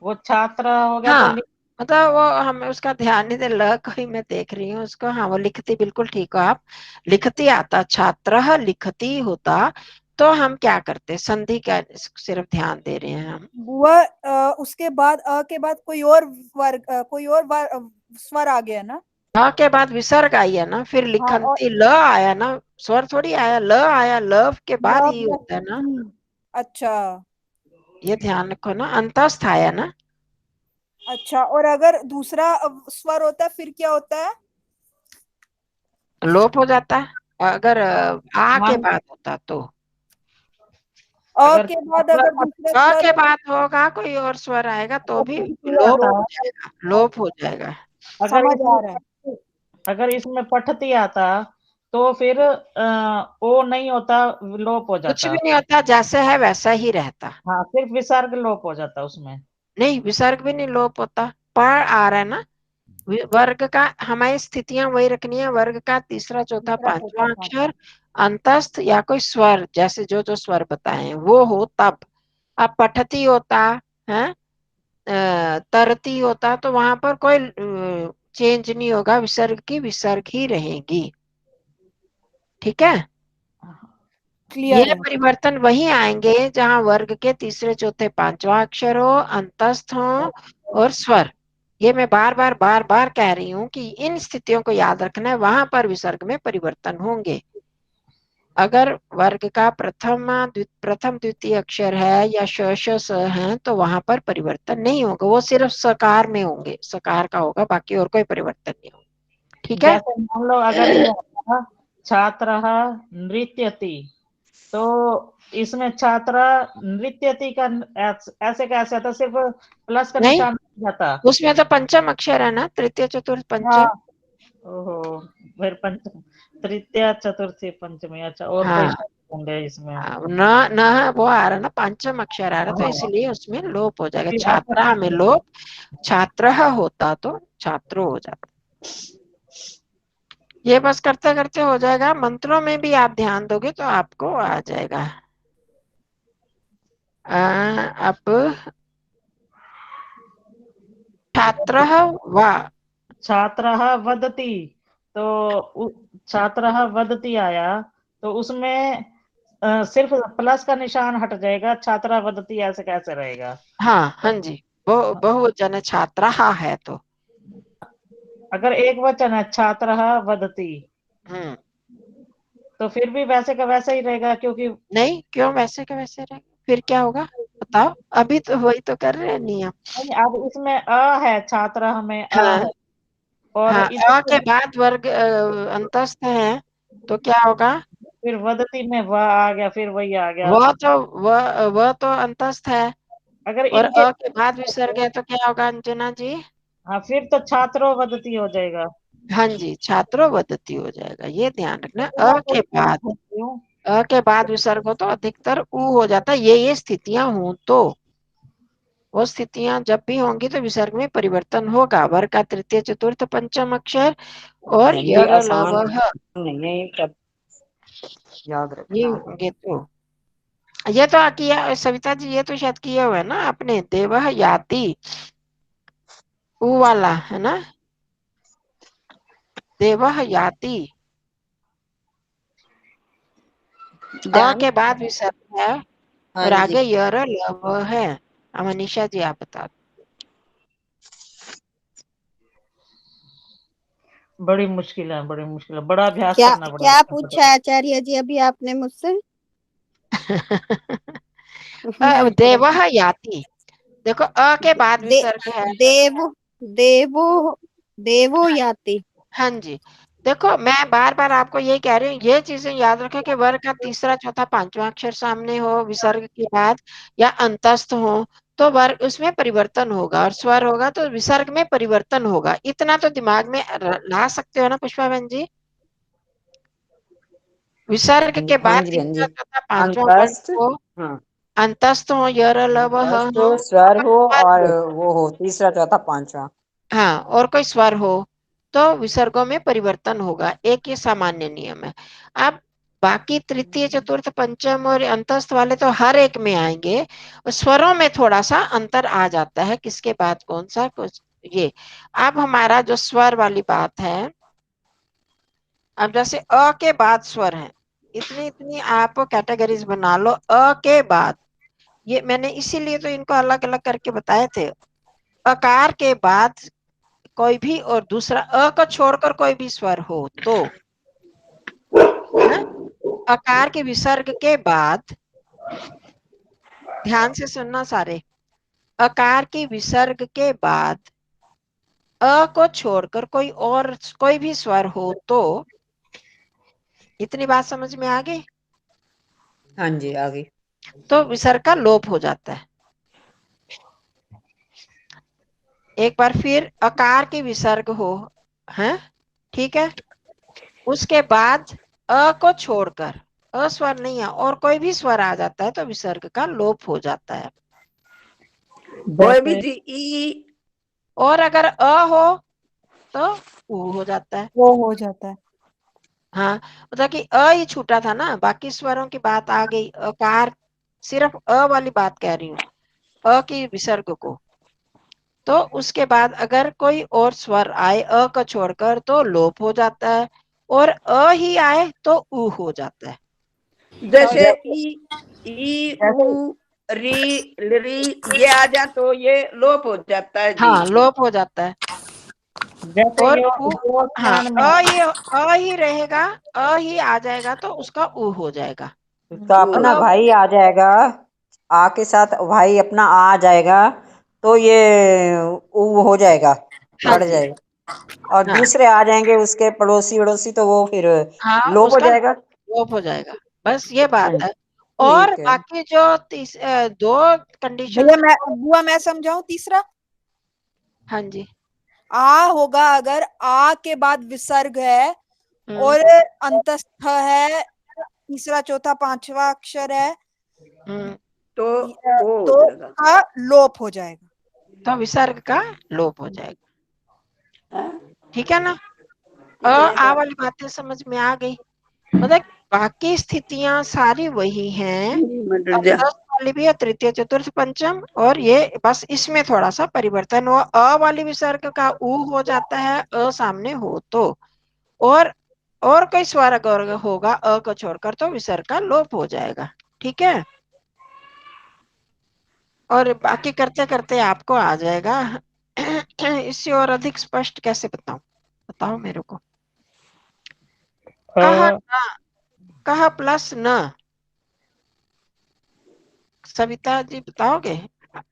वो छात्र हो गया तो हाँ, मतलब वो हमें उसका ध्यान नहीं दे, ल को ही मैं देख रही हूँ उसको। हाँ, वो लिखती बिल्कुल ठीक हो आप, लिखती आता, छात्रः लिखती होता तो हम क्या करते, संधि का सिर्फ ध्यान दे रहे हैं हम। वह उसके बाद अ के बाद कोई और वर्ग, कोई और स्वर आ गया ना। अ के बाद विसर्ग आई है ना, फिर हाँ, और लिखन्ती ल आया ना, स्वर थोड़ी आया, ल आया, लव के बाद लव ही या होता है ना, अच्छा, ये ध्यान रखो ना, अंतस्थ आया ना। अच्छा। और अगर दूसरा स्वर होता है फिर क्या होता है? लोप हो जाता है अगर आ के मान बाद होता तो। अ अगर के बाद अगर दूसरा अ स्वर के होता बाद होगा कोई और स्वर आएगा तो भी है लोप हो लोग। जाएगा, लोप हो जाएगा। अगर समझ आ रहा है। इसमें अगर इसमें पठती आता तो फिर ओ नहीं होता, लोप हो कुछ जाता। भी नहीं होता, जैसे है वैसा ही रहता। हाँ, सिर्फ विसर्ग लोप हो जाता उसमें। नहीं, विसर्ग भी नहीं लोप होता, पर आ रहा है ना। वर्ग का हमारी स्थितियां वही रखनी है, वर्ग का तीसरा चौथा दूसरा चौथा पांचवा पांचवा। अक्षर अंतस्थ या कोई स्वर, जैसे जो जो स्वर बताए हैं वो हो तब। अब पठती होता है, तरती होता, तो वहां पर कोई चेंज नहीं होगा, विसर्ग की विसर्ग ही रहेगी। ठीक है, ये क्लियर है। परिवर्तन वही आएंगे जहां वर्ग के तीसरे चौथे पांचवा अक्षर हो, अंतस्थ हो और स्वर। ये मैं बार बार कह रही हूँ कि इन स्थितियों को याद रखना है, वहां पर विसर्ग में परिवर्तन होंगे। अगर वर्ग का प्रथम द्वितीय अक्षर है या श श स है तो वहां पर परिवर्तन नहीं होगा, वो सिर्फ सकार में होंगे, सकार का होगा, बाकी और कोई परिवर्तन नहीं होगा। ठीक है। जैसे मान लो अगर ये होगा छात्रः नृत्यति, तो इसमें छात्रा नृत्यति का ऐसे कैसे आता, सिर्फ प्लस का नहीं, निशान जाता। उसमें तो पंचम अक्षर है ना, तृतीय चतुर्थ पंचम। हाँ, ओहो, फिर पंचम, तृतीय चतुर्थी पंचमी, अच्छा और कोई हाँ, शब्द होंगे इसमें? न न वो आ रहा ना, पंचम अक्षर आ रहा, तो इसलिए उसमें लोप हो जाएगा। छात्रा में लोप, छात्र होता तो छात्रो हो जाता। ये बस करते करते हो जाएगा। मंत्रों में भी आप ध्यान दोगे तो आपको आ जाएगा। अब छात्र व छात्रः वदति, तो छात्रः वदति आया, तो उसमें सिर्फ प्लस का निशान हट जाएगा, छात्रा वदति ऐसे कैसे रहेगा? हाँ जी, बहुवचन छात्रा है तो। अगर एक वचन है छात्रः वदति, तो फिर भी वैसे का वैसा ही रहेगा, क्योंकि नहीं, क्यों वैसे का वैसे रहेगा? फिर क्या होगा बताओ, अभी तो वही तो कर रहे हैं नियम। अब इसमें अ है, छात्र में अ हाँ है, और हाँ, अ के बाद वर्ग अंतस्थ है तो क्या होगा? फिर वदति में वह आ गया, फिर वही आ गया। वह तो अंतस्थ है, अगर और इनके अ के बाद विसर्ग है तो क्या होगा अंजना जी? हाँ, फिर तो छात्रो वदति हो जाएगा। हाँ जी, छात्रो वदति हो जाएगा। ये ध्यान रखना, तो मैं अ के बाद विसर्ग हो तो अधिकतर उ हो जाता है। ये स्थितियां हों तो, वो स्थितियां जब भी होंगी तो विसर्ग में परिवर्तन होगा। वर्ग का तृतीय चतुर्थ पंचम अक्षर और ये यर आसान लव नहीं है, ये सब याद ये रखना। होंगे तो। ये तो किया सविता जी, ये तो शायद किया हुआ है ना आपने, देवः याति, ऊ वाला है ना, देवः याति। अ के बाद विसर्ग है और हाँ जी। आगे यर लव है। अब मनीषा जी आप बता दो। बड़ी मुश्किल है, बड़ी मुश्किल है, बड़ा अभ्यास क्या करना क्या पड़ेगा। पूछा है आचार्य जी अभी आपने मुझसे? मैं देवः याति, देखो अ के बाद दे, विसर्ग है। देव देवो देवो याति। हाँ जी, देखो मैं बार बार आपको ये कह रही हूँ, ये चीजें याद रखें कि वर्ग का तीसरा चौथा पांचवा अक्षर सामने हो विसर्ग के बाद, या अंतस्थ हो तो वर्ग उसमें परिवर्तन होगा, और स्वर होगा तो विसर्ग में परिवर्तन होगा। इतना तो दिमाग में ला सकते हो ना पुष्पा बहन जी? विसर्ग के हाँ बाद जी, हाँ तीसरा जी। चौथा पांचवा वर्ग अंतस्थ, हो, हाँ, अंतस्थ हो, यर लव अंतस्थ हो, हो, स्वर हो, स्वर और हो। वो हो तीसरा चौथा पांचवा। हाँ, और कोई स्वर हो तो विसर्गों में परिवर्तन होगा। एक ये सामान्य नियम है। अब बाकी तृतीय चतुर्थ पंचम और अंतस्थ वाले तो हर एक में आएंगे, और स्वरों में थोड़ा सा अंतर आ जाता है, किसके बाद कौन सा कुछ ये। अब हमारा जो स्वर वाली बात है, अब जैसे अ के बाद स्वर है, इतनी इतनी आप कैटेगरीज बना लो। अ के बाद, ये मैंने इसीलिए तो इनको अलग अलग करके बताए थे। अकार के बाद कोई भी और दूसरा अ को छोड़कर कोई भी स्वर हो तो, है? अकार के विसर्ग के बाद, ध्यान से सुनना सारे, अकार के विसर्ग के बाद अ को छोड़कर कोई भी स्वर हो तो, इतनी बात समझ में आ गई? हाँ जी, आ गई। तो विसर्ग का लोप हो जाता है। एक बार फिर, अकार के विसर्ग हो, है, ठीक है, उसके बाद अ को छोड़कर, अ स्वर नहीं है और कोई भी स्वर आ जाता है तो विसर्ग का लोप हो जाता है। कोई भी जी ई, और अगर अ हो तो उ हो जाता है। वो हो जाता है। हाँ, मतलब कि अ ही छूटा था ना, बाकी स्वरों की बात आ गई। अकार, सिर्फ अ वाली बात कह रही हूँ, अ की विसर्ग को। तो उसके बाद अगर कोई और स्वर आए अ को छोड़कर तो लोप हो जाता है, और अ ही आए तो उ हो जाता है। जैसे ई, ई जैसे उ, री री ये आ जा तो ये लोप हो जाता है जी। हाँ, लोप हो जाता है। जैसे और यो उ, यो हाँ, स्थान में अ ही रहेगा, अ ही आ जाएगा तो उसका उ हो जाएगा। उसका वो अपना भाई आ जाएगा, आ के साथ भाई अपना आ जाएगा तो ये उ हो जाएगा, हाँ बढ़ जी, जाएगा। और हाँ दूसरे आ जाएंगे उसके पड़ोसी वड़ोसी तो वो फिर हाँ, लोप हो उसका जाएगा। लोप हो जाएगा। बस ये बात है। और ठीक है। बाकी जो दो कंडीशन बुआ मैं समझाऊं तीसरा। हाँ जी। आ होगा अगर आ के बाद विसर्ग है और अंतस्थ है, तीसरा चौथा पांचवा अक्षर है, तो वो हो तो जाएगा। का लोप हो जाएगा। तो विसर्ग का लोप हो जाएगा। ठीक है ना? आ वाली बातें समझ में आ गई। मतलब बाकी स्थितियां सारी वही हैं, अंतस्थ वाली भी है, तृतीय चतुर्थ पंचम, और ये बस इसमें थोड़ा सा परिवर्तन हुआ। अ वाली विसर्ग का उ हो जाता है अ सामने हो तो, और कोई स्वर अगर होगा अ को छोड़कर तो विसर्ग का लोप हो जाएगा। ठीक है? और बाकी करते करते आपको आ जाएगा। इससे और अधिक स्पष्ट कैसे बताऊं? बताओ मेरे को। कहा न, कहा प्लस न, सविता जी बताओगे?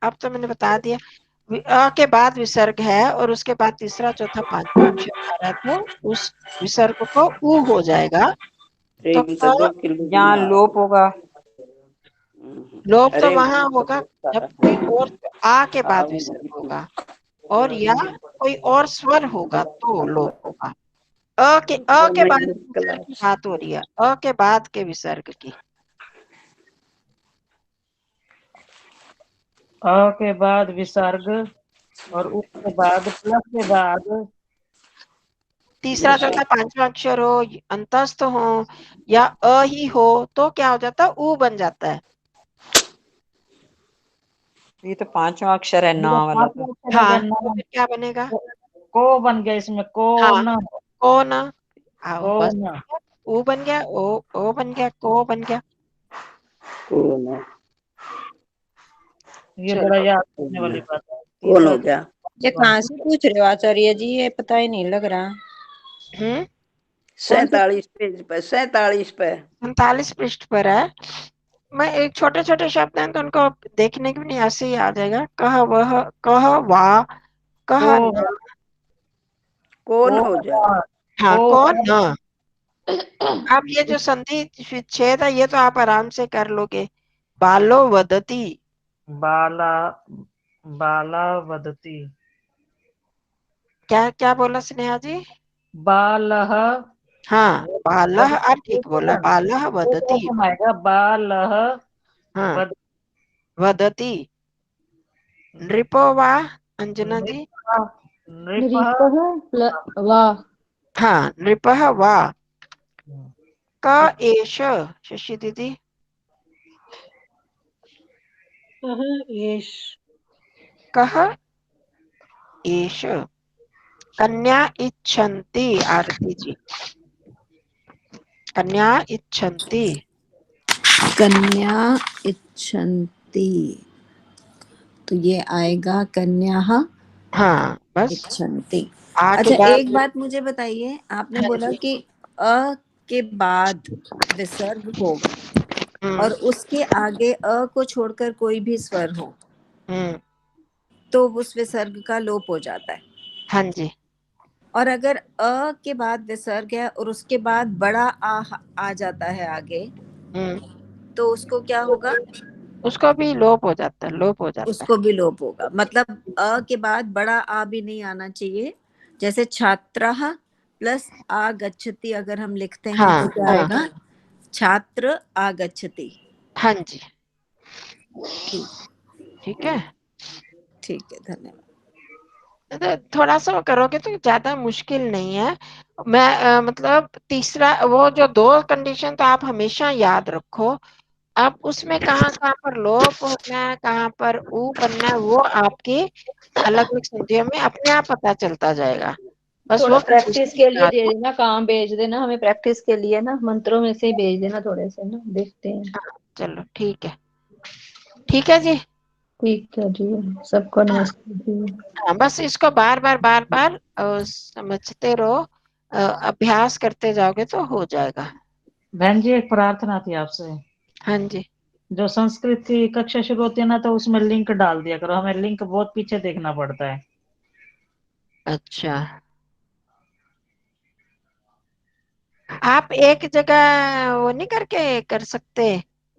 अब तो मैंने बता दिया। अ के बाद विसर्ग है और उसके बाद तीसरा चौथा पांचवा अक्षर आ रहा है तो उस विसर्ग को उ हो जाएगा। तो यहाँ लोप होगा। लोप तो वहां होगा जब कोई और आ के बाद विसर्ग होगा और या कोई और स्वर होगा तो लोप होगा। अ के बाद विसर्ग की बात हो रही है, अ के बाद के विसर्ग की। अ के बाद विसर्ग और उ के बाद प्लस के बाद तीसरा चौथा पांचवा अक्षर हो, अंतस्थ हो या अ ही हो तो क्या हो जाता है? उ बन जाता है। ये तो पांचवा अक्षर है ना वाला तो। हाँ, तो फिर क्या बनेगा? को बन गया इसमें, को हाँ, न, को न, आओ को बस न। उ बन गया, ओ बन गया, को बन गया। ये बड़ा याद रखने वाली बात है। कौन हो गया? ये कहाँ से पूछ रहे हो आचार्य जी? ये पता ही नहीं लग रहा। 47 पेज पे, 47 पे, 47 पृष्ठ पर है। मैं एक छोटे छोटे शब्द हैं तो उनको देखने के लिए ऐसे ही आ जाएगा। कह वह, कह वाह, कह न, कौन हो जाए। हाँ कौन न। अब ये जो संधि विच्छेद है ये तो आप आराम से कर लोगे। बालो वदती, बाला, बाला वदती, क्या क्या बोला स्नेहा जी? बालह, हाँ, बालह, आप ठीक बोला, बालह वदती। आएगा बालह हाँ, वदती। नृपो वा, अंजना जी? वाह। हाँ, नृपः वा। क एष, शशि दीदी? कह एष। कन्या इच्छन्ति, आरती जी? कन्या इच्छन्ति। कन्या इच्छन्ति, तो ये आएगा कन्या हाँ, बस इच्छन्ति। आके अच्छा, बाद एक बात मुझे बताइए, आपने हाँ बोला जी। कि अ के बाद विसर्ग होगा और उसके आगे अ को छोड़कर कोई भी स्वर हो तो उस विसर्ग का लोप हो जाता है। हाँ जी। और अगर अ के बाद विसर्ग है और उसके बाद बड़ा आ जाता है आगे, तो उसको क्या होगा? उसको भी लोप हो जाता है, लोप हो जाता है। उसको भी लोप होगा। मतलब अ के बाद बड़ा आ भी नहीं आना चाहिए। जैसे छात्रः प्लस आगच्छति अगर हम लिखते हैं हाँ, तो क्या हाँ, आएगा? छात्र आगच्छति। हाँ जी। ठीक है, ठीक है, धन्यवाद। तो थोड़ा सा करोगे तो ज्यादा मुश्किल नहीं है। मैं मतलब तीसरा वो जो दो कंडीशन तो आप हमेशा याद रखो। अब उसमें कहाँ कहाँ पर लोप होना है, कहाँ पर ऊ बनना है, वो आपकी अलग अलग संधियों में अपने आप पता चलता जाएगा। बस थोड़ा वो प्रैक्टिस के लिए कंडीशन दे देना, काम भेज देना हमें प्रैक्टिस के लिए ना, मंत्रों में से ही भेज देना थोड़े से ना, देखते हैं। चलो ठीक है। ठीक है जी। ठीक है जी, सबको हाँ, नमस्ते जी। बस इसको बार बार समझते रहो, अभ्यास करते जाओगे तो हो जाएगा। बहन जी एक प्रार्थना थी आपसे। हाँ जी। जो संस्कृत की कक्षा शुरू होती है ना, तो उसमें लिंक डाल दिया करो, हमें लिंक बहुत पीछे देखना पड़ता है। अच्छा, आप एक जगह वो नहीं करके कर सकते?